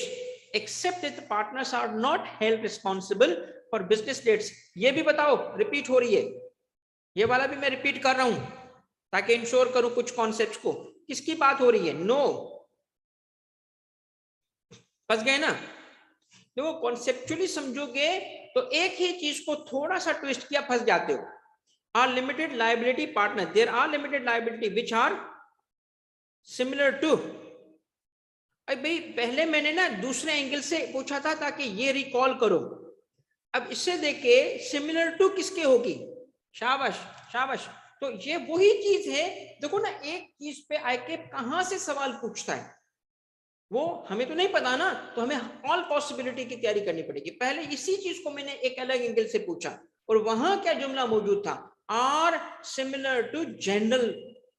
except that the partners are not held responsible for business debts। ये भी बताओ, रिपीट हो रही है, ये वाला भी मैं रिपीट कर रहा हूं ताकि इंश्योर करूं कुछ कॉन्सेप्ट्स को। किसकी बात हो रही है? नो, फंस गए ना? देखो, कॉन्सेप्चुअली समझोगे तो एक ही चीज को थोड़ा सा ट्विस्ट किया, फंस जाते हो। Are limited liability partner, there are limited liability which are similar to. भाई पहले मैंने ना दूसरे एंगल से पूछा था ताकि ये रिकॉल करो। अब इससे देखे सिमिलर टू किसके होगी? शाबाश शाबाश। तो ये वही चीज है। देखो ना, एक चीज पे आके कहां से सवाल पूछता है वो हमें तो नहीं पता ना, तो हमें ऑल पॉसिबिलिटी की तैयारी करनी पड़ेगी। पहले इसी चीज को मैंने एक अलग एंगल से पूछा और वहां क्या जुमला मौजूद था? Are similar to general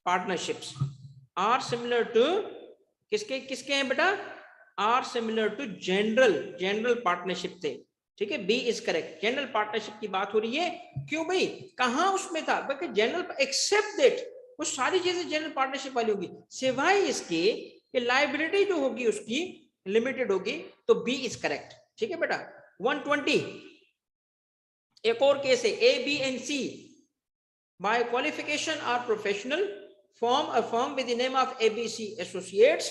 partnerships. Are similar to किसके किसके हैं बेटा? Are similar to general partnership थे। ठीक है, B is correct. General partnership की बात हो रही है। क्यों भाई? कहां उसमें था? बल्कि जनरल, एक्सेप्ट दैट, वो सारी चीजें जनरल पार्टनरशिप वाली होगी, सिवाय इसके कि लायबिलिटी जो होगी उसकी लिमिटेड होगी। तो बी इज करेक्ट। ठीक है बेटा। 120 एक और केस है, A B and C by qualification are professional, form a firm with the name of ABC Associates.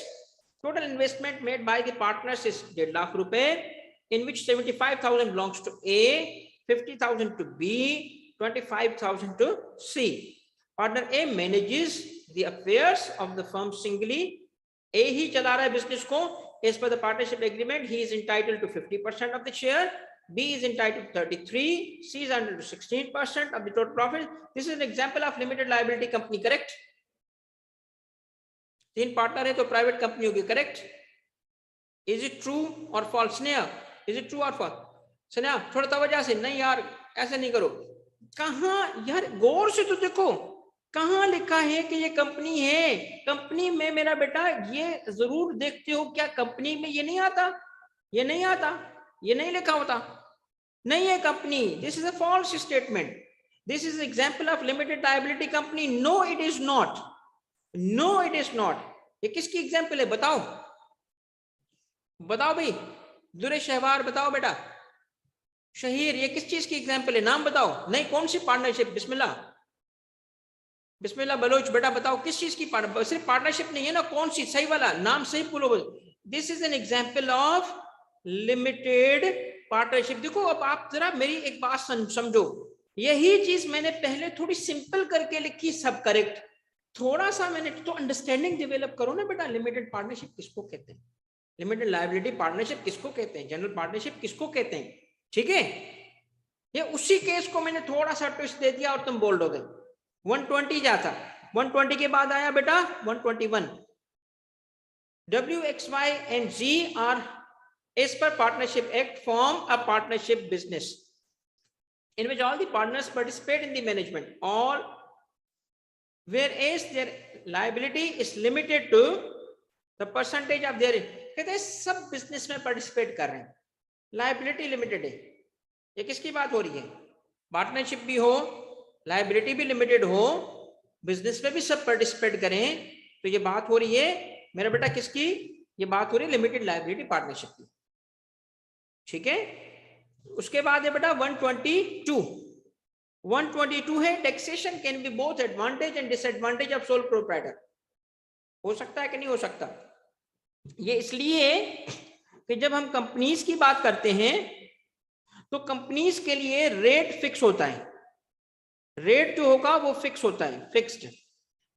Total investment made by the partners is 1.5 lakh rupees, in which 75,000 belongs to A, 50,000 to B, 25,000 to C. Partner A manages the affairs of the firm singly. A ही चला रहा है बिजनेस को। As per the partnership agreement, he is entitled to 50% of the share. B is entitled to 33%. C is entitled to 16% of the total profit. This is an example of limited liability company, correct? 3 पार्टनर है तो प्राइवेट कंपनी होगी, करेक्ट? इज इट ट्रू और false? Sneha, is it true और फॉल्स? स्नेहा थोड़ा तवज्जो से, नहीं यार ऐसे नहीं करो। कहां यार, गौर से तो देखो, कहां लिखा है कि ये कंपनी है? कंपनी में मेरा बेटा ये जरूर देखते हो क्या, कंपनी में ये नहीं आता, ये नहीं आता, ये नहीं लिखा होता, नहीं है company. This is a false statement. This is example of limited liability company. No it is not, no it is not. ये किसकी एग्जाम्पल है? बताओ बताओ भाई, दुरे शहवार बताओ बेटा। शहीर, ये किस चीज की एग्जाम्पल है? नाम बताओ। नहीं, कौन सी पार्टनरशिप? बिस्मिल्लाह, बिस्मिल्लाह बलोच बेटा बताओ किस चीज की पार्टनर? सिर्फ पार्टनरशिप नहीं है ना, कौन सी? सही वाला नाम सही बोलो। This is an example of limited partnership. देखो, अब आप जरा मेरी एक बात समझो, यही चीज मैंने पहले थोड़ी सिंपल करके लिखी, सब करेक्ट। थोड़ा सा मैंने तो अंडरस्टैंडिंग डेवलप करो ना बेटा। लिमिटेड पार्टनरशिप किसको कहते हैं? लिमिटेड लायबिलिटी पार्टनरशिप किसको कहते हैं? जनरल पार्टनरशिप किसको कहते हैं? ठीक है, ये उसी केस को मैंने थोड़ा सा ट्विस्ट दे दिया और तुम बोल दोगे। 120 जाता, 120 के बाद आया बेटा 121। W, X, Y and Z are as per partnership act form a partnership business in which all the partners participate in the management, all whereas their liability is limited to the percentage of their। कहते हैं सब बिजनेस में पार्टिसिपेट कर रहे हैं, लायबिलिटी लिमिटेड है। ये किसकी बात हो रही है? पार्टनरशिप भी हो, लायबिलिटी भी लिमिटेड हो, बिजनेस में भी सब पार्टिसिपेट करें, तो ये बात हो रही है मेरा बेटा किसकी? ये बात हो रही है लिमिटेड लायबिलिटी पार्टनरशिप की। ठीक है, उसके बाद है बेटा 122। 122 है taxation can be both advantage and disadvantage of sole proprietor. हो सकता है कि नहीं हो सकता? ये इसलिए कि जब हम कंपनीज की बात करते हैं तो कंपनीज के लिए रेट फिक्स होता है। रेट जो होगा वो फिक्स होता है, फिक्स्ड।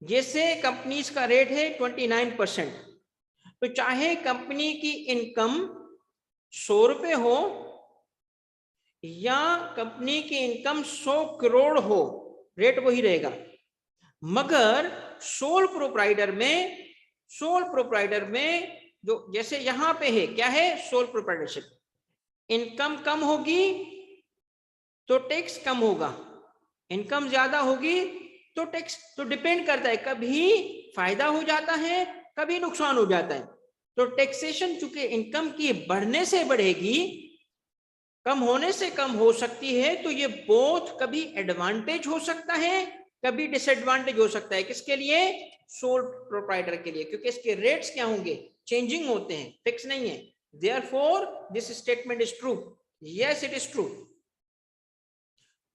जैसे कंपनीज का रेट है 29%, तो चाहे कंपनी की इनकम 100 रुपए हो या कंपनी की इनकम 100 करोड़ हो, रेट वही रहेगा। मगर सोल प्रोप्राइटर में सोल प्रोप्राइटर में जो जैसे यहां पे है क्या है, सोल प्रोप्राइटरशिप, इनकम कम होगी तो टैक्स कम होगा, इनकम ज्यादा होगी तो टैक्स, तो डिपेंड करता है, कभी फायदा हो जाता है कभी नुकसान हो जाता है। तो टैक्सेशन चूंकि इनकम की बढ़ने से बढ़ेगी, कम होने से कम हो सकती है, तो ये बोथ कभी एडवांटेज हो सकता है कभी डिसएडवांटेज हो सकता है। किसके लिए? सोल प्रोप्राइटर के लिए, क्योंकि इसके रेट्स क्या होंगे, चेंजिंग होते हैं, फिक्स नहीं है। Therefore this statement is true, yes it is true.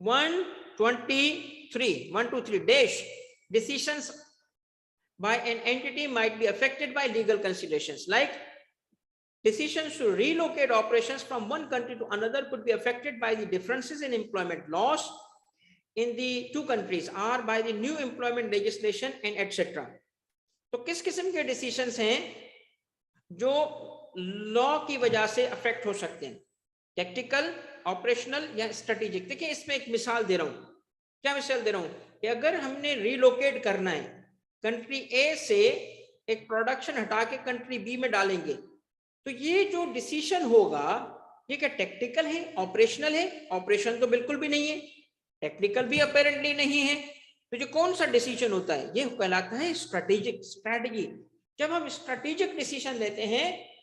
123 dash decisions by an entity might be affected by legal considerations, like decisions to relocate operations from one country to another could be affected by the differences in employment laws in the two countries or by the new employment legislation and etc. तो किस किस्म के डिसीजंस हैं जो लॉ की वजह से अफेक्ट हो सकते हैं, टेक्निकल, ऑपरेशनल या स्ट्रेटेजिक। देखिए इसमें एक मिसाल दे रहा हूं, क्या मिसाल दे रहा हूं कि अगर हमने रिलोकेट करना है, कंट्री ए से एक प्रोडक्शन हटा के कंट्री बी में डालेंगे, तो ये जो डिसीजन होगा ये क्या टेक्निकल है, ऑपरेशनल है? ऑपरेशन तो बिल्कुल भी नहीं है, टेक्निकल भी अपेरेंटली नहीं है, तो जो कौन सा डिसीजन होता है ये कहलाता है स्ट्रेटेजिक, स्ट्रेटजी। जब हम स्ट्रेटेजिक डिसीजन लेते हैं,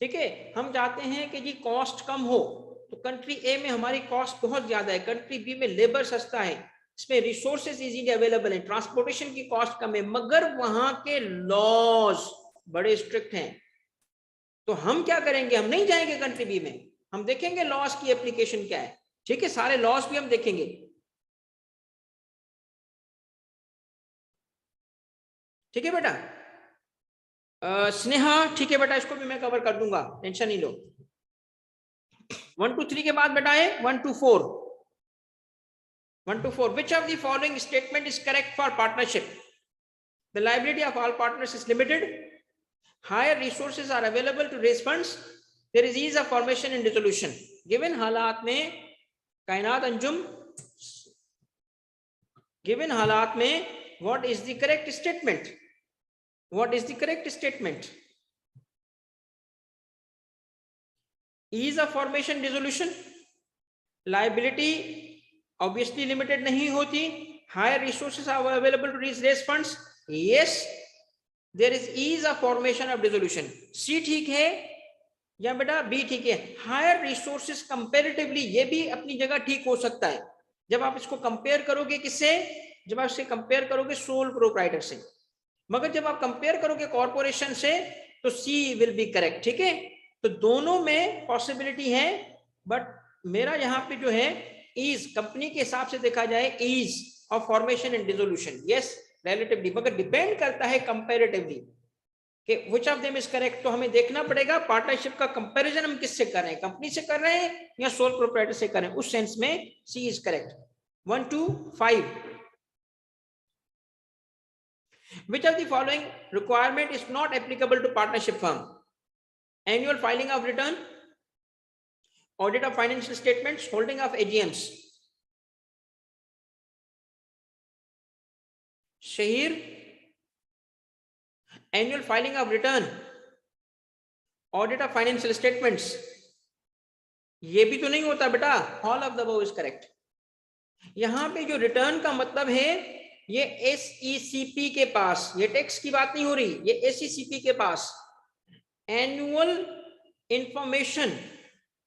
ठीक है, हम चाहते हैं कि जी कॉस्ट कम हो, तो कंट्री ए में हमारी कॉस्ट बहुत ज्यादा है, कंट्री बी में लेबर सस्ता है, इसमें रिसोर्सेज इजीली अवेलेबल है, ट्रांसपोर्टेशन की कॉस्ट कम है, मगर वहां के लॉज बड़े स्ट्रिक्ट हैं। तो हम क्या करेंगे, हम नहीं जाएंगे कंट्री बी में, हम देखेंगे लॉज की एप्लीकेशन क्या है, ठीक है, सारे लॉज भी हम देखेंगे। ठीक है बेटा, स्नेहा ठीक है बेटा, इसको भी मैं कवर कर दूंगा, टेंशन नहीं लो। 1 to 3 के बाद बेटा है 1 to 4। 1 to 4, which of the following statement is correct for partnership? The liability of all partners is limited, higher resources are available to raise funds, there is ease of formation and dissolution. Given हालात में कायनात अंजुम, given हालात में what is the correct statement? What is the correct statement? Ease of formation, dissolution, liability obviously limited नहीं होती, higher resources are available to raise funds, yes there is ease of formation of dissolution. C ठीक है या बेटा B ठीक है? higher resources comparatively ये भी अपनी जगह ठीक हो सकता है, जब आप इसको कंपेयर करोगे किससे, जब आप इसे कंपेयर करोगे सोल प्रोप्राइटर से, मगर जब आप कंपेयर करोगे कॉर्पोरेशन से तो C विल बी करेक्ट। ठीक है, तो दोनों में पॉसिबिलिटी है, बट मेरा यहाँ पे जो है ईज, कंपनी के हिसाब से देखा जाए ease of formation and dissolution, yes relatively, मगर डिपेंड करता है कंपैरेटिवली कि which of them is correct. तो हमें देखना पड़ेगा पार्टनरशिप का कंपैरिजन हम किससे कर रहे हैं, कंपनी से कर रहे हैं या सोल प्रोप्राइटर से कर रहे हैं, उस सेंस में सी is correct. 1 to 5, which of the following requirement is not applicable to partnership firm? Annual filing of return, audit of financial statements, holding of AGMs. Shahir, annual filing of return, audit of financial statements, ये भी तो नहीं होता बेटा, all of the above is correct। यहां पे जो रिटर्न का मतलब है ये SECP के पास, ये टैक्स की बात नहीं हो रही, ये SECP के पास एनुअल इंफॉर्मेशन,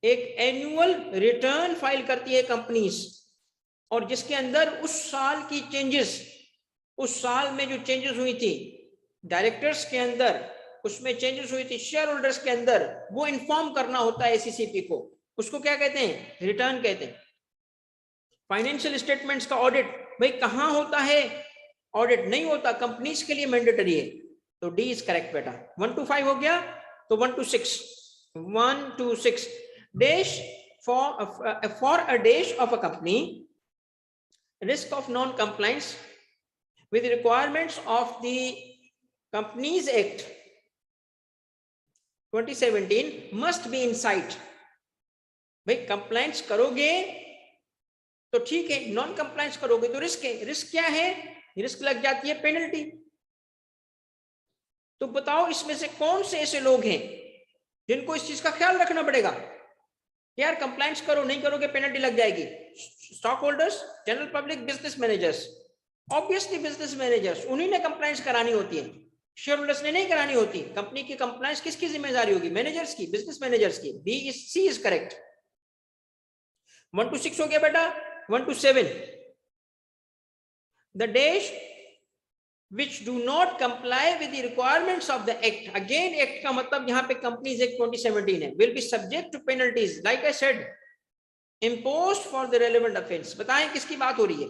एक एनुअल रिटर्न फाइल करती है कंपनीज, और जिसके अंदर उस साल की चेंजेस, उस साल में जो चेंजेस हुई थी डायरेक्टर्स के अंदर, उसमें चेंजेस हुई थी शेयर होल्डर्स के अंदर, वो इन्फॉर्म करना होता है SECP को, उसको क्या कहते हैं, रिटर्न कहते हैं। फाइनेंशियल स्टेटमेंट्स का ऑडिट भाई कहां होता है, ऑडिट नहीं होता, कंपनीज के लिए मैंडेटरी है, तो डी इज करेक्ट बेटा। 1 to 5 हो गया, तो 1 to 6, 1 to 6 dash for a dash of a company, risk of non-compliance with the requirements of the Companies Act 2017 must be in sight। भाई कंप्लायंस करोगे तो ठीक है, नॉन कंप्लायंस करोगे तो रिस्क है, रिस्क क्या है, रिस्क लग जाती है पेनल्टी। तो बताओ इसमें से कौन से ऐसे लोग हैं जिनको इस चीज का ख्याल रखना पड़ेगा यार कंप्लायंस करो, नहीं करोगे पेनल्टी लग जाएगी। Stock holders, general public, business managers. Obviously business managers, उन्हीं ने कंप्लायंस करानी होती है, शेयर होल्डर्स ने नहीं करानी होती। कंपनी की कंप्लायंस किसकी जिम्मेदारी होगी? मैनेजर्स की, बिजनेस मैनेजर्स की। सी इज करेक्ट। 1 to 6 हो गया बेटा। 1 to 7, the days which do not comply with the requirements of the act, again act का मतलब यहाँ पे कंपनीज एक्ट 2017 है, will be subject to penalties like I said imposed for the relevant offense। बताएं किसकी बात हो रही है?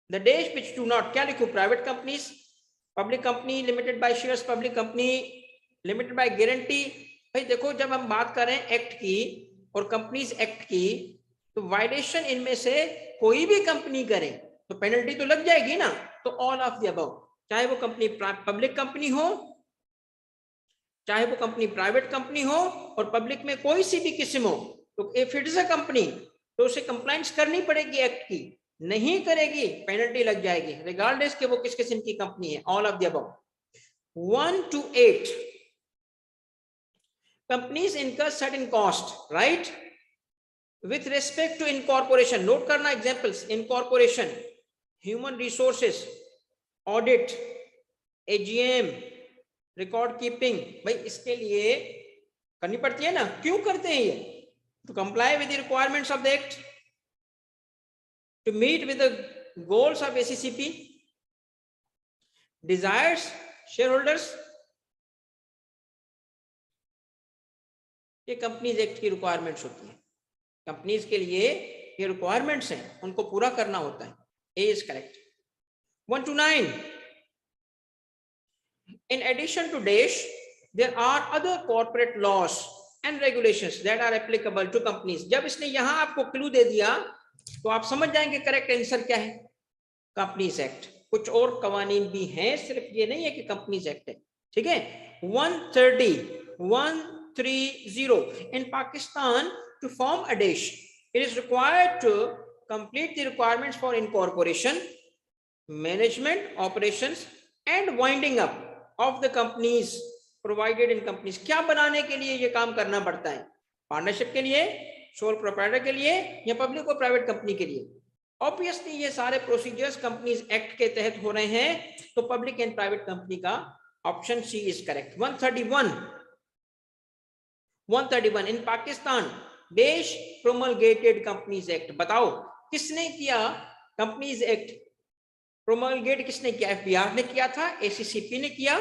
the days which do not, क्या लिखो? Private companies, public company, limited by shares, public company, limited by guarantee. भाई देखो जब हम बात करें एक्ट की और कंपनीज एक्ट की, तो वायलेशन इनमें से कोई भी कंपनी करे तो पेनल्टी तो लग जाएगी ना। तो ऑल ऑफ द अबव, चाहे वो कंपनी पब्लिक कंपनी हो, चाहे वो कंपनी प्राइवेट कंपनी हो, और पब्लिक में कोई सी भी किस्म हो, तो if it is a company तो उसे कंप्लायंस करनी पड़ेगी एक्ट की। नहीं करेगी पेनल्टी लग जाएगी, रिगार्डलेस के वो किस किस्म की कंपनी है। All of the above. 1 to 8 companies incur certain cost, right, with respect to incorporation। Note करना examples: incorporation, human resources, audit, AGM, record keeping। भाई इसके लिए करनी पड़ती है ना। क्यों करते हैं ये? to comply with the requirements of the act, to meet with the goals of ACCP, desires shareholders। ये कंपनीज एक्ट की रिक्वायरमेंट्स होती है। कंपनीज के लिए ये रिक्वायरमेंट्स हैं, उनको पूरा करना होता है। ए is correct. 1 to 9, in addition to DASH there are other corporate laws and regulations that are applicable to companies। जब इसने यहां आपको क्लू दे दिया तो आप समझ जाएंगे करेक्ट आंसर क्या है। कंपनीज एक्ट, कुछ और कवानीन भी हैं, सिर्फ ये नहीं है कि कंपनीज एक्ट है। ठीक है। 130 in Pakistan, to form a DASH it is required to complete the requirements for incorporation, management, operations and winding up of the companies provided in companies। क्या बनाने के लिए ये काम करना पड़ता है? पार्टनरशिप के लिए, सोल प्रोप्राइटर के लिए, या पब्लिक और प्राइवेट कंपनी के लिए? ऑब्वियसली ये सारे प्रोसीजर्स कंपनीज एक्ट के तहत हो रहे हैं, तो पब्लिक एंड प्राइवेट कंपनी का option C is correct. 131 in Pakistan DASH promulgated companies act. बताओ किसने किया कंपनीज एक्ट प्रोमलगेट? किसने किया? FBR ने किया था, ACCP ने किया,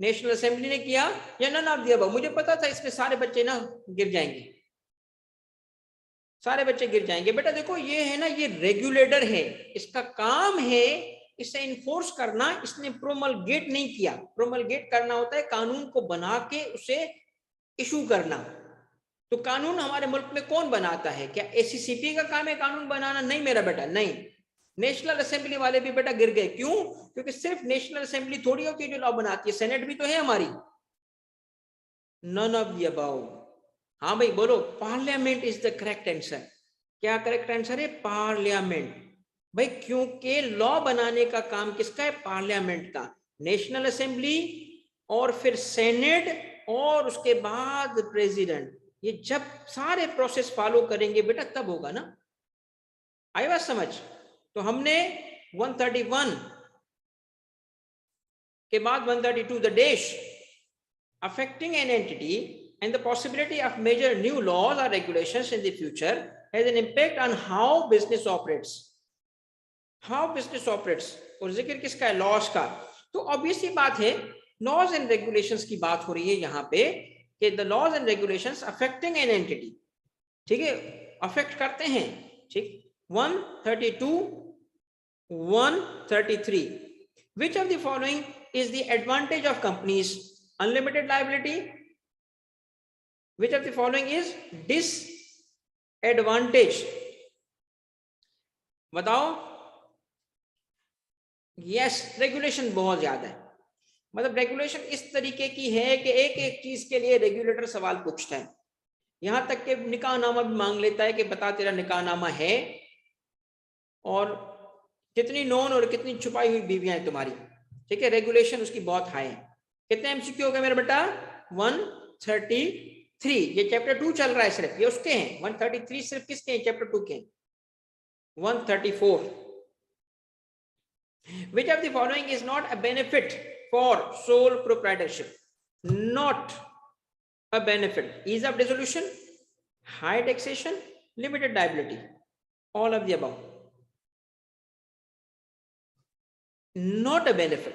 नेशनल असेंबली ने किया, या नन ऑफ द अबव? मुझे पता था इसमें सारे बच्चे ना गिर जाएंगे, सारे बच्चे गिर जाएंगे। बेटा देखो ये है ना, ये रेगुलेटर है, इसका काम है इसे इन्फोर्स करना। इसने प्रोमलगेट नहीं किया। प्रोमलगेट करना होता है कानून को बना के उसे इशू करना। तो कानून हमारे मुल्क में कौन बनाता है? क्या ACCP का काम है कानून बनाना? नहीं मेरा बेटा, नहीं। नेशनल असेंबली वाले भी बेटा गिर गए। क्यों? क्योंकि सिर्फ नेशनल असेंबली थोड़ी होती है जो लॉ बनाती है, सेनेट भी तो है हमारी। None of the above. हाँ भाई बोलो, parliament is the correct answer. क्या करेक्ट आंसर है? पार्लियामेंट। भाई क्योंकि लॉ बनाने का काम किसका है? पार्लियामेंट का। नेशनल असेंबली और फिर सेनेट और उसके बाद प्रेसिडेंट, ये जब सारे प्रोसेस फॉलो करेंगे बेटा तब होगा ना। आई बात समझ? तो हमने 131 के बाद 132, the DASH affecting an entity and the possibility of major new laws or regulations in the future has an impact on how business operates। how business operates और जिक्र किसका है? लॉस का। तो ऑब्वियसली बात है लॉज एंड रेगुलेशंस की बात हो रही है यहाँ पे कि the laws and regulations affecting an entity. ठीक है, अफेक्ट करते हैं। ठीक। 132, 133, which of the following is the advantage of companies? Unlimited liability। which of the following is disadvantage? बताओ। यस, रेगुलेशन बहुत ज्यादा है। मतलब रेगुलेशन इस तरीके की है कि एक एक चीज के लिए रेगुलेटर सवाल पूछता है। यहां तक कि निकाहनामा भी मांग लेता है कि बता तेरा निकाहनामा है और कितनी नॉन और कितनी छुपाई हुई बीवियां हैं तुम्हारी। ठीक है, रेगुलेशन उसकी बहुत हाई है। कितने एमसीक्यू हो गए मेरे बेटा? 133। ये चैप्टर 2 चल रहा है, सिर्फ ये उसके हैं। 133 सिर्फ किसके हैं? चैप्टर 2 के। 134, which of the following is not a benefit for sole proprietorship? Not a benefit. Ease of dissolution, high taxation, limited liability, all of the above. Not a benefit.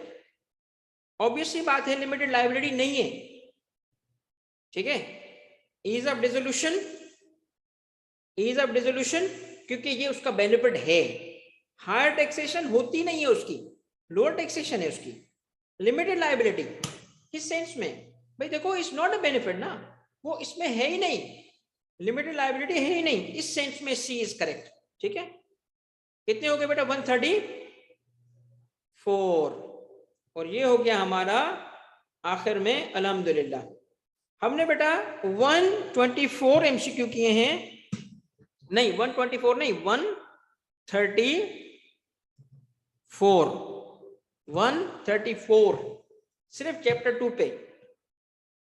Obviously बात है, लिमिटेड लाइबिलिटी नहीं है, ठीक है। Ease of dissolution, ease of dissolution क्योंकि ये उसका बेनिफिट है। हायर टैक्सेशन होती नहीं है उसकी, लोअर टैक्सेशन है उसकी। लिमिटेड लाइबिलिटी किस सेंस में भाई? देखो, इज नॉट अ बेनिफिट ना, वो इसमें है ही नहीं, लिमिटेड लाइबिलिटी है ही नहीं, इस सेंस में सी इज करेक्ट, ठीक है। कितने हो गए बेटा? 134। और ये हो गया हमारा आखिर में अल्हम्दुलिल्लाह। हमने बेटा 124 एमसीक्यू किए हैं, नहीं 124 नहीं, 134 सिर्फ चैप्टर 2 पे।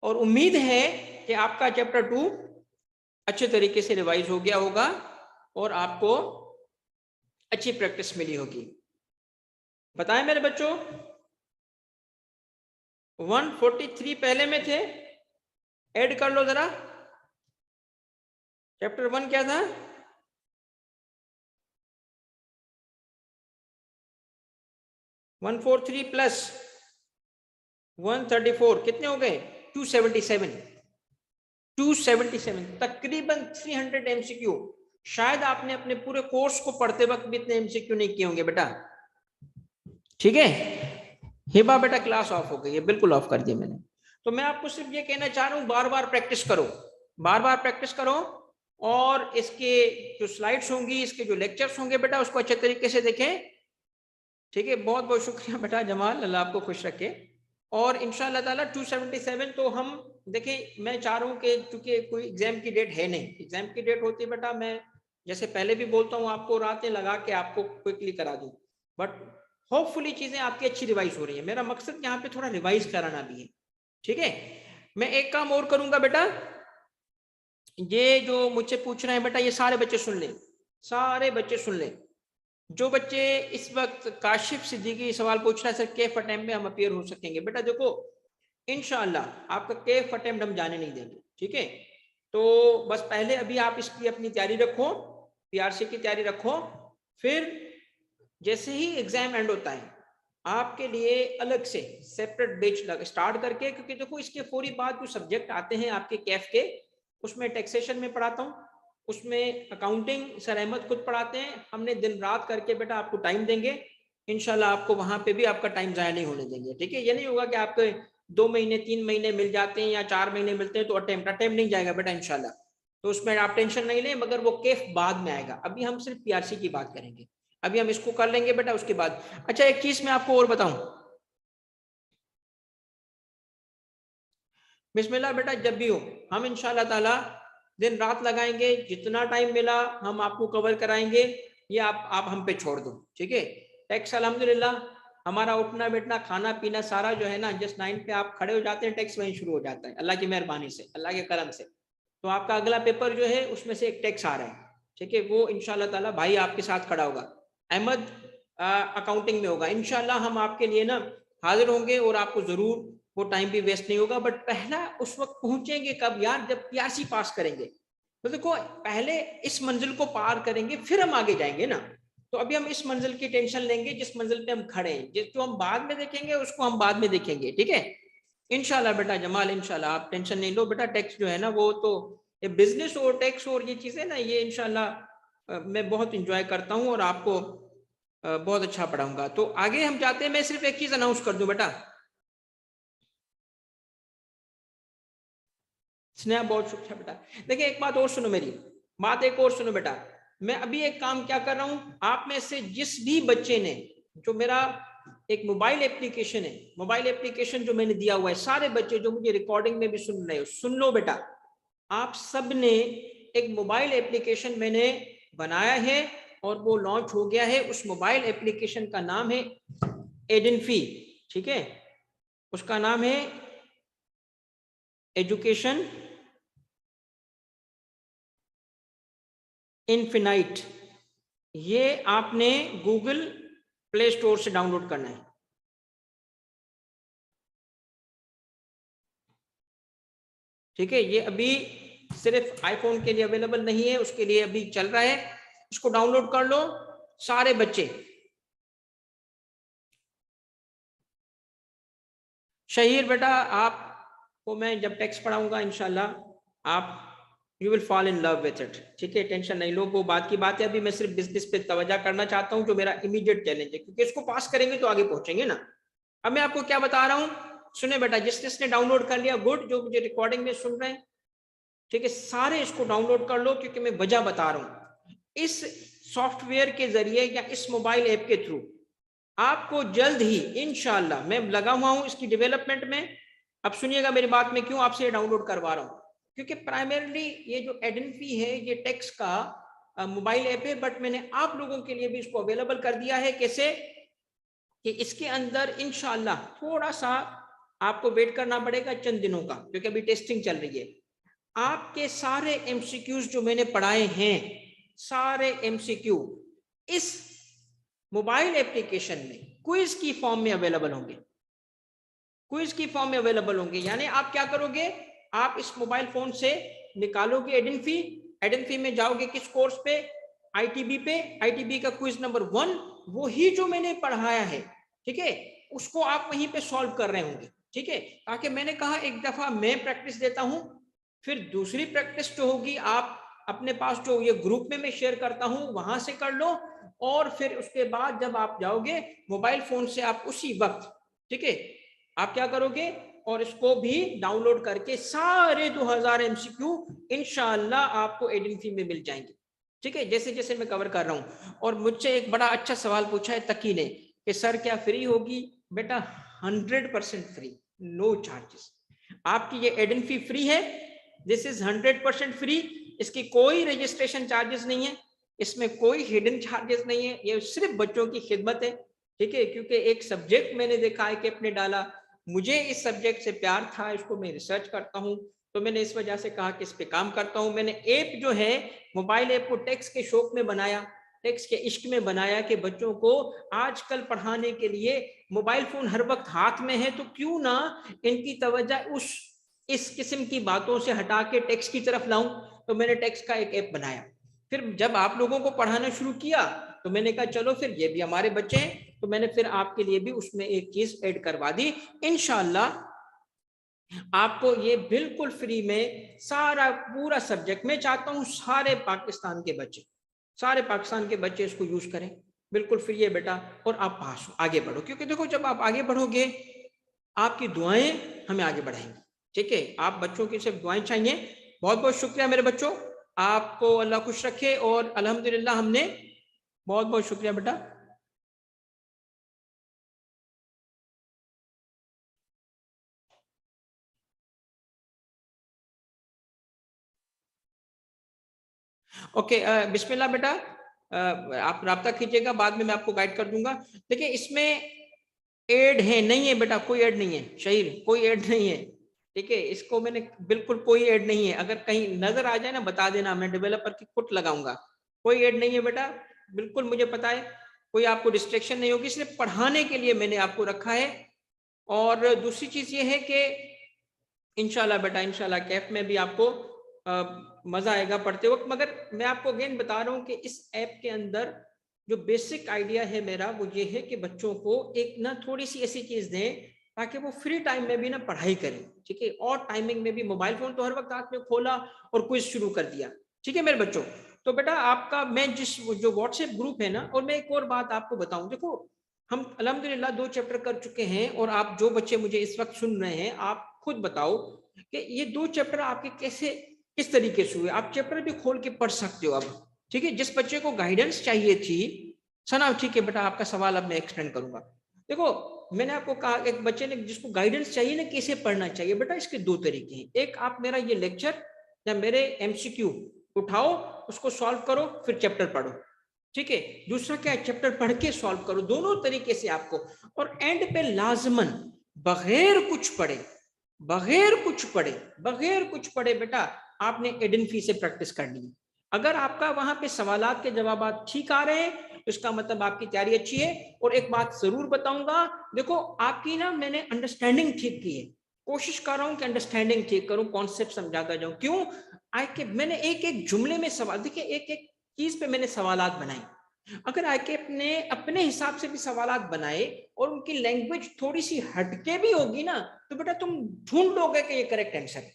और उम्मीद है कि आपका चैप्टर 2 अच्छे तरीके से रिवाइज हो गया होगा और आपको अच्छी प्रैक्टिस मिली होगी। बताएं मेरे बच्चों, 143 पहले में थे, ऐड कर लो जरा। चैप्टर 1 क्या था? वन 143 प्लस 134 कितने हो गए? 277 तकरीबन 300 एमसीक्यू। शायद आपने अपने पूरे कोर्स को पढ़ते वक्त भी इतने एमसीक्यू नहीं किए होंगे बेटा, ठीक है। हिबा बेटा क्लास ऑफ हो गई है, बिल्कुल ऑफ कर दिया मैंने। तो मैं आपको सिर्फ ये कहना चाह रहा हूं, बार बार प्रैक्टिस करो, बार बार प्रैक्टिस करो। और इसके जो स्लाइड्स होंगी, इसके जो लेक्चर्स होंगे बेटा, उसको अच्छे तरीके से देखें, ठीक है। बहुत बहुत शुक्रिया बेटा जमाल, अल्लाह आपको खुश रखे। और इंशाल्लाह ताला 277 तो हम देखें, मैं चाह रहा हूँ कि चूंकि कोई एग्जाम की डेट है नहीं, एग्जाम की डेट होती है बेटा, मैं जैसे पहले भी बोलता हूँ आपको, रातें लगा के आपको क्विकली करा दूँ, बट होपफुली चीजें आपकी अच्छी रिवाइज हो रही है। मेरा मकसद यहाँ पे थोड़ा रिवाइज कराना भी है, ठीक है। मैं एक काम और करूंगा बेटा, ये जो मुझसे पूछ रहे हैं बेटा, ये सारे बच्चे सुन लें, सारे बच्चे सुन लें। जो बच्चे इस वक्त काशिफ सिद्दीकी सवाल पूछ रहा है, सर केफ अटेम्प्ट में हम अपीयर हो सकेंगे? बेटा देखो, इंशाअल्लाह आपका केफ अटेम्प्ट हम जाने नहीं देंगे, ठीक है। तो बस पहले अभी आप इसकी अपनी तैयारी रखो, पीआरसी की तैयारी रखो, फिर जैसे ही एग्जाम एंड होता है आपके लिए अलग से सेपरेट बैच स्टार्ट करके, क्योंकि देखो इसके फौरी बाद जो सब्जेक्ट आते हैं आपके कैफ के, उसमें टैक्सेशन में पढ़ाता हूँ, उसमें अकाउंटिंग सर अहमद खुद पढ़ाते हैं। हमने दिन रात करके बेटा आपको टाइम देंगे, इंशाल्लाह आपको वहां पे भी आपका टाइम जाया नहीं होने देंगे, ठीक है। ये नहीं होगा कि आपके 2 महीने 3 महीने मिल जाते हैं या 4 महीने मिलते हैं तो अटेम्प्ट नहीं जाएगा बेटा इंशाल्लाह। तो उसमें आप टेंशन नहीं लें, मगर वो केफ बाद में आएगा, अभी हम सिर्फ पीआरसी की बात करेंगे, अभी हम इसको कर लेंगे बेटा उसके बाद। अच्छा एक चीज मैं आपको और बताऊं, बिस्मिल्लाह बेटा, जब भी हो हम इंशाल्लाह ताला दिन रात लगाएंगे, जितना टाइम मिला हम आपको कवर कराएंगे, ये आप हम पे छोड़ दो, ठीक है। टैक्स अल्हम्दुलिल्लाह हमारा उठना बैठना खाना पीना सारा जो है ना, जस्ट 9 पे आप खड़े हो जाते हैं, टैक्स वहीं शुरू हो जाता है, अल्लाह की मेहरबानी से, अल्लाह के करम से। तो आपका अगला पेपर जो है उसमें से एक टैक्स आ रहा है, ठीक है, वो इंशाल्लाह ताला भाई आपके साथ खड़ा होगा, अहमद अकाउंटिंग में होगा। इंशाल्लाह हम आपके लिए ना हाजिर होंगे और आपको जरूर वो टाइम भी वेस्ट नहीं होगा। बट पहला उस वक्त पहुंचेंगे कब यार, जब पीआरसी पास करेंगे। तो देखो पहले इस मंजिल को पार करेंगे फिर हम आगे जाएंगे ना। तो अभी हम इस मंजिल की टेंशन लेंगे जिस मंजिल पे हम खड़े हैं, जिसको हम बाद में देखेंगे उसको हम बाद में देखेंगे, ठीक है। इंशाल्लाह बेटा जमाल, इंशाल्लाह आप टेंशन नहीं लो बेटा। टैक्स जो है ना वो तो ये बिजनेस और टैक्स और ये चीजें ना, ये इंशाल्लाह मैं बहुत इंजॉय करता हूँ और आपको बहुत अच्छा पढ़ाऊंगा। तो आगे हम जाते हैं, मैं सिर्फ एक चीज अनाउंस कर दूं बेटा, स्नेहा बहुत शुक्रिया बेटा। देखिए एक बात और सुनो, मेरी बात एक और सुनो बेटा। मैं अभी एक काम क्या कर रहा हूं, आप में से जिस भी बच्चे ने, जो मेरा एक मोबाइल एप्लीकेशन है, मोबाइल एप्लीकेशन जो मैंने दिया हुआ है, सारे बच्चे जो मुझे रिकॉर्डिंग में भी सुन रहे हो, सुन लो बेटा, आप सब ने एक मोबाइल एप्लीकेशन मैंने बनाया है और वो लॉन्च हो गया है। उस मोबाइल एप्लीकेशन का नाम है एडेनफी, ठीक है। उसका नाम है एजुकेशन इनफिनाइट। ये आपने गूगल प्ले स्टोर से डाउनलोड करना है। ठीक है, ये अभी सिर्फ आईफोन के लिए अवेलेबल नहीं है, उसके लिए अभी चल रहा है। इसको डाउनलोड कर लो सारे बच्चे। शहीर बेटा, आपको मैं जब टेक्स्ट पढ़ाऊंगा इंशाल्लाह आप you will fall in love with it. ठीक है, टेंशन नहीं लो, वो बात की बात है। अभी मैं सिर्फ बिजनेस पे तवज्जो करना चाहता हूँ, जो मेरा इमीडिएट चैलेंज है, क्योंकि इसको पास करेंगे तो आगे पहुंचेंगे ना। अब मैं आपको क्या बता रहा हूँ, सुने बेटा, जिसने डाउनलोड कर लिया गुड, जो मुझे रिकॉर्डिंग में सुन रहे हैं, ठीक है, सारे इसको डाउनलोड कर लो, क्योंकि मैं वजह बता रहा हूँ। इस सॉफ्टवेयर के जरिए या इस मोबाइल ऐप के थ्रू आपको जल्द ही इंशाल्लाह, मैं लगा हुआ हूं इसकी डेवलपमेंट में। अब सुनिएगा मेरी बात, में क्यों आपसे डाउनलोड करवा रहा हूं, क्योंकि प्राइमरीली ये जो एडेंफी है ये टेक्स्ट का मोबाइल ऐप है, बट मैंने आप लोगों के लिए भी इसको अवेलेबल कर दिया है। कैसे कि इसके अंदर इंशाल्लाह थोड़ा सा आपको वेट करना पड़ेगा चंद दिनों का, क्योंकि अभी टेस्टिंग चल रही है। आपके सारे एमसीक्यूज जो मैंने पढ़ाए हैं, सारे एमसीक्यू इस मोबाइल एप्लीकेशन में क्विज की फॉर्म में अवेलेबल होंगे। क्विज की फॉर्म में अवेलेबल होंगे, यानी आप क्या करोगे, आप इस मोबाइल फोन से निकालोगे एडेंफी, एडेंफी में जाओगे किस कोर्स पे, आईटीबी पे, आईटीबी का क्विज नंबर 1, वो ही जो मैंने पढ़ाया है, ठीक है, उसको आप वहीं पे सॉल्व कर रहे होंगे। ठीक है, ताकि मैंने कहा एक दफा मैं प्रैक्टिस देता हूं, फिर दूसरी प्रैक्टिस जो होगी आप अपने पास जो ये ग्रुप में मैं शेयर करता हूं वहां से कर लो, और फिर उसके बाद जब आप जाओगे मोबाइल फोन से आप उसी वक्त, ठीक है, आप क्या करोगे और इसको भी डाउनलोड करके सारे 2000 एमसीक्यू इंशाल्लाह आपको एडेंफी में मिल जाएंगे। ठीक है, जैसे जैसे मैं कवर कर रहा हूं। और मुझसे एक बड़ा अच्छा सवाल पूछा है तकी ने कि सर क्या फ्री होगी? बेटा 100% फ्री, नो चार्जेस। आपकी ये एडेंफी फ्री है, दिस इज 100% फ्री। इसकी कोई रजिस्ट्रेशन चार्जेस नहीं है, इसमें कोई हिडन चार्जेस नहीं है, ये सिर्फ बच्चों की खिदमत है। ठीक है, क्योंकि एक सब्जेक्ट मैंने देखा है कि अपने डाला, मुझे इस सब्जेक्ट से प्यार था, इसको मैं रिसर्च करता हूँ, तो मैंने इस वजह से कहा कि इस पे काम करता हूँ। मैंने ऐप जो है मोबाइल ऐप को टेक्स्ट के शौक में बनाया, टेक्स्ट के इश्क में बनाया कि बच्चों को आजकल पढ़ाने के लिए मोबाइल फोन हर वक्त हाथ में है, तो क्यों ना इनकी तवज्जो उस इस किस्म की बातों से हटा के टेक्स्ट की तरफ लाऊं। तो मैंने टेक्स्ट का एक ऐप बनाया। फिर जब आप लोगों को पढ़ाना शुरू किया तो मैंने कहा चलो फिर ये भी हमारे बच्चे हैं, तो मैंने फिर आपके लिए भी उसमें एक चीज ऐड करवा दी। इंशाल्लाह आपको ये बिल्कुल फ्री में सारा पूरा सब्जेक्ट, मैं चाहता हूं सारे पाकिस्तान के बच्चे, सारे पाकिस्तान के बच्चे इसको यूज करें, बिल्कुल फ्री है बेटा, और आप पास हो, आगे बढ़ो। क्योंकि देखो जब आप आगे बढ़ोगे आपकी दुआएं हमें आगे बढ़ाएंगी। ठीक है, आप बच्चों की सिर्फ दुआएं चाहिए। बहुत बहुत शुक्रिया मेरे बच्चों, आपको अल्लाह खुश रखे, और अल्हम्दुलिल्लाह हमने, बहुत बहुत शुक्रिया बेटा। ओके, बिस्मिल्लाह बेटा, आप राब्ता कीजिएगा, बाद में मैं आपको गाइड कर दूंगा। देखिए इसमें एड है नहीं है बेटा, कोई एड नहीं है शहीर, कोई एड नहीं है। ठीक है, इसको मैंने बिल्कुल कोई एड नहीं है, अगर कहीं नजर आ जाए ना बता देना, मैं डेवलपर की फुट लगाऊंगा। कोई एड नहीं है बेटा, बिल्कुल मुझे पता है, कोई आपको डिस्ट्रैक्शन नहीं होगी, सिर्फ पढ़ाने के लिए मैंने आपको रखा है। और दूसरी चीज ये है कि इंशाल्लाह बेटा, इंशाल्लाह कैफ में भी आपको मजा आएगा पढ़ते वक्त। मगर मैं आपको अगेन बता रहा हूँ कि इस ऐप के अंदर जो बेसिक आइडिया है मेरा वो ये है कि बच्चों को एक ना थोड़ी सी ऐसी चीज दें ताकि वो फ्री टाइम में भी ना पढ़ाई करें। ठीक है, और टाइमिंग में भी, मोबाइल फोन तो हर वक्त हाथ में खोला और क्विज शुरू कर दिया। ठीक है मेरे बच्चों, तो बेटा आपका मैं जिस जो व्हाट्सएप ग्रुप है ना, और मैं एक और बात आपको बताऊं, देखो हम अल्हम्दुलिल्लाह 2 चैप्टर कर चुके हैं, और आप जो बच्चे मुझे इस वक्त सुन रहे हैं आप खुद बताओ कि ये 2 चैप्टर आपके कैसे, किस तरीके से हुए। आप चैप्टर भी खोल के पढ़ सकते हो अब। ठीक है, जिस बच्चे को गाइडेंस चाहिए थी सना, ठीक है बेटा, आपका सवाल अब मैं एक्सटेंड करूंगा। देखो मैंने आपको कहा एक बच्चे ने जिसको गाइडेंस चाहिए ना कैसे पढ़ना चाहिए, बेटा इसके 2 तरीके हैं। एक, आप मेरा ये लेक्चर या मेरे एमसीक्यू उठाओ, उसको सॉल्व करो, फिर चैप्टर पढ़ो। ठीक है, दूसरा क्या है, चैप्टर पढ़ के सॉल्व करो, दोनों तरीके से आपको। और एंड पे लाजमन बगैर कुछ पढ़े, बगैर कुछ पढ़े, बगैर कुछ पढ़े बेटा आपने एडेनफी से प्रैक्टिस करनी है। अगर आपका वहां पे सवालात के जवाब ठीक आ रहे हैं तो इसका मतलब आपकी तैयारी अच्छी है। और एक बात जरूर बताऊंगा, देखो आपकी ना मैंने अंडरस्टैंडिंग ठीक की है, कोशिश कर रहा हूं कि अंडरस्टैंडिंग ठीक करूं, कॉन्सेप्ट समझाता जाऊं। क्यों? मैंने एक एक जुमले में सवाल, देखिए एक एक चीज पे मैंने सवालात बनाई। अगर आके अपने अपने हिसाब से भी सवालात बनाए और उनकी लैंग्वेज थोड़ी सी हटके भी होगी ना, तो बेटा तुम ढूंढ लोगे कि ये करेक्ट आंसर है।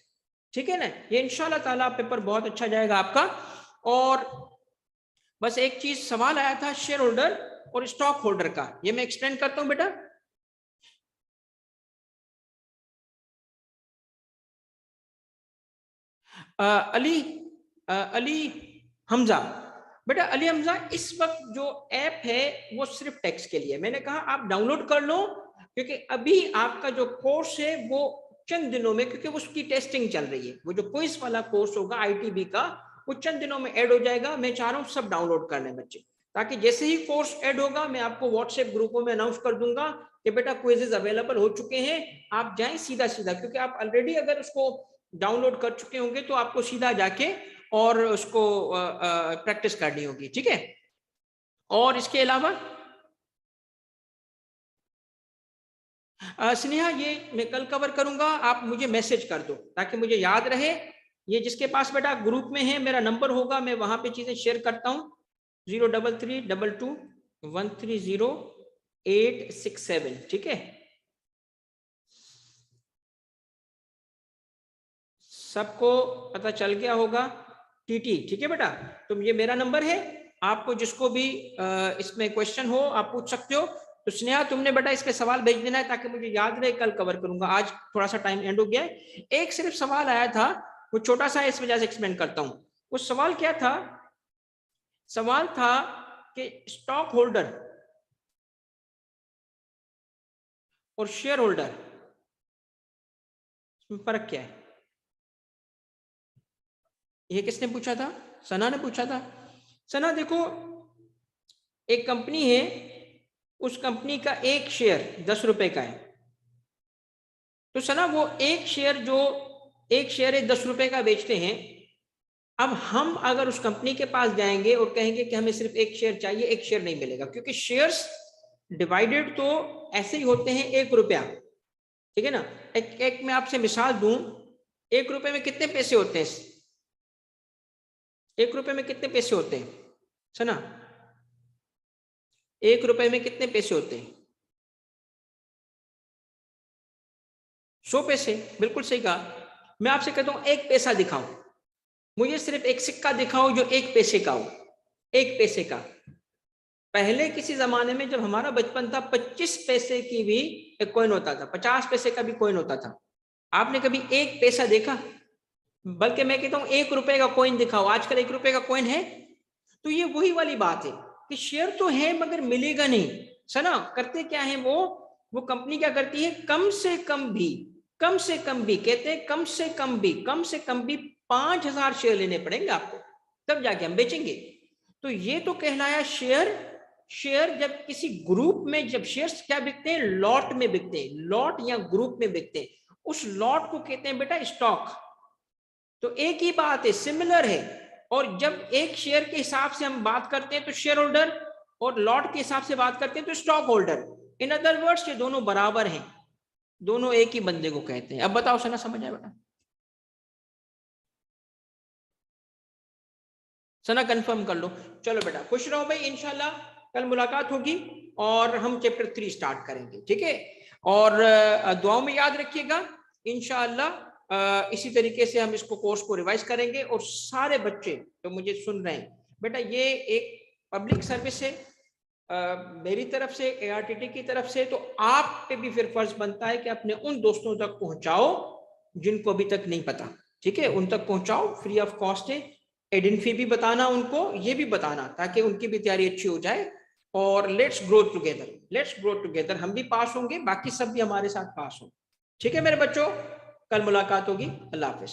ठीक है ना? ये इंशाल्लाह ताला पेपर बहुत अच्छा जाएगा आपका। और बस एक चीज सवाल आया था शेयर होल्डर और स्टॉक होल्डर का, ये मैं एक्सप्लेन करता हूं बेटा। अली हमजा, बेटा अली हमजा, इस वक्त जो ऐप है वो सिर्फ टेक्स्ट के लिए, मैंने कहा आप डाउनलोड कर लो, क्योंकि अभी आपका जो कोर्स है वो चंद दिनों में, क्योंकि उसकी टेस्टिंग चल रही है, वो जो क्विज वाला कोर्स होगा आईटीबी का वो चंद दिनों में ऐड हो जाएगा। मैं चाह रहा हूँ सब डाउनलोड कर लें बच्चे, ताकि जैसे ही कोर्स ऐड होगा मैं आपको व्हाट्सएप ग्रुपों में अनाउंस कर दूंगा कि बेटा क्विजेज अवेलेबल हो चुके हैं, आप जाएं सीधा सीधा, क्योंकि आप ऑलरेडी अगर उसको डाउनलोड कर चुके होंगे तो आपको सीधा जाके और उसको प्रैक्टिस करनी होगी। ठीक है? और इसके अलावा स्नेहा, ये मैं कल कवर करूंगा, आप मुझे मैसेज कर दो ताकि मुझे याद रहे। ये जिसके पास बेटा ग्रुप में है मेरा नंबर होगा, मैं वहां पे चीजें शेयर करता हूँ, 03322130867। ठीक है? सबको पता चल गया होगा? टीटी, ठीक है बेटा? तो ये मेरा नंबर है, आपको जिसको भी इसमें क्वेश्चन हो आप पूछ सकते हो। तो स्नेहा तुमने बेटा इस पे सवाल भेज देना है ताकि मुझे याद रहे, कल कवर करूंगा, आज थोड़ा सा टाइम एंड हो गया है। एक सिर्फ सवाल आया था, वो छोटा सा, इस वजह से एक्सप्लेन करता हूं। वो सवाल क्या था? सवाल था कि स्टॉक होल्डर और शेयर होल्डर इसमें फर्क क्या है? ये किसने पूछा था? सना ने पूछा था। सना देखो, एक कंपनी है, उस कंपनी का एक शेयर 10 रुपए का है, तो सना वो एक शेयर है 10 रुपए का बेचते हैं। अब हम अगर उस कंपनी के पास जाएंगे और कहेंगे कि हमें सिर्फ एक शेयर चाहिए, एक शेयर नहीं मिलेगा, क्योंकि शेयर्स डिवाइडेड तो ऐसे ही होते हैं 1 रुपया। ठीक है ना? एक मैं आपसे मिसाल दूं, 1 रुपए में कितने पैसे होते हैं? 1 रुपए में कितने पैसे होते हैं सना? 1 रुपए में कितने पैसे होते हैं? 100 पैसे। बिल्कुल सही कहा। मैं आपसे कहता हूं एक पैसा दिखाओ, मुझे सिर्फ एक सिक्का दिखाओ जो 1 पैसे का हो, 1 पैसे का। पहले किसी जमाने में जब हमारा बचपन था 25 पैसे की भी एक कॉइन होता था, 50 पैसे का भी कॉइन होता था। आपने कभी 1 पैसा देखा? बल्कि मैं कहता हूं 1 रुपए का कॉइन दिखाओ, आजकल 1 रुपए का कॉइन है? तो ये वही वाली बात है कि शेयर तो है मगर मिलेगा नहीं। सना करते क्या है वो कंपनी क्या करती है, कम से कम भी, कम से कम भी, कहते हैं कम से कम भी, कम से कम भी 5,000 शेयर लेने पड़ेंगे आपको, तब जाके हम बेचेंगे। तो ये तो कहलाया शेयर। शेयर जब किसी ग्रुप में, जब शेयर्स क्या बिकते हैं, लॉट में बिकते हैं, लॉट या ग्रुप में बिकते हैं, उस लॉट को कहते हैं बेटा स्टॉक। तो एक ही बात है, सिमिलर है। और जब एक शेयर के हिसाब से हम बात करते हैं तो शेयर होल्डर, और लॉट के हिसाब से बात करते हैं तो stock holder. In other words ये दोनों बराबर हैं, दोनों एक ही बंदे को कहते हैं। अब बताओ सना, समझ आया बेटा? सना कंफर्म कर लो। चलो बेटा खुश रहो भाई, इंशाल्लाह कल मुलाकात होगी और हम चैप्टर 3 स्टार्ट करेंगे। ठीक है? और दुआओं में याद रखिएगा, इंशाल्लाह इसी तरीके से हम इसको कोर्स को रिवाइज करेंगे। और सारे बच्चे तो मुझे सुन रहे हैं बेटा, ये एक पब्लिक सर्विस है मेरी तरफ से, ARTT की तरफ से, तो आप पे भी फिर फर्ज बनता है कि अपने उन दोस्तों तक पहुंचाओ जिनको अभी तक नहीं पता। ठीक है? उन तक पहुंचाओ, फ्री ऑफ कॉस्ट है। एडमिन फी भी बताना उनको, ये भी बताना, ताकि उनकी भी तैयारी अच्छी हो जाए। और let's grow together, let's grow together, हम भी पास होंगे, बाकी सब भी हमारे साथ पास हो। ठीक है मेरे बच्चों, कल मुलाकात होगी। अल्लाह हाफिज।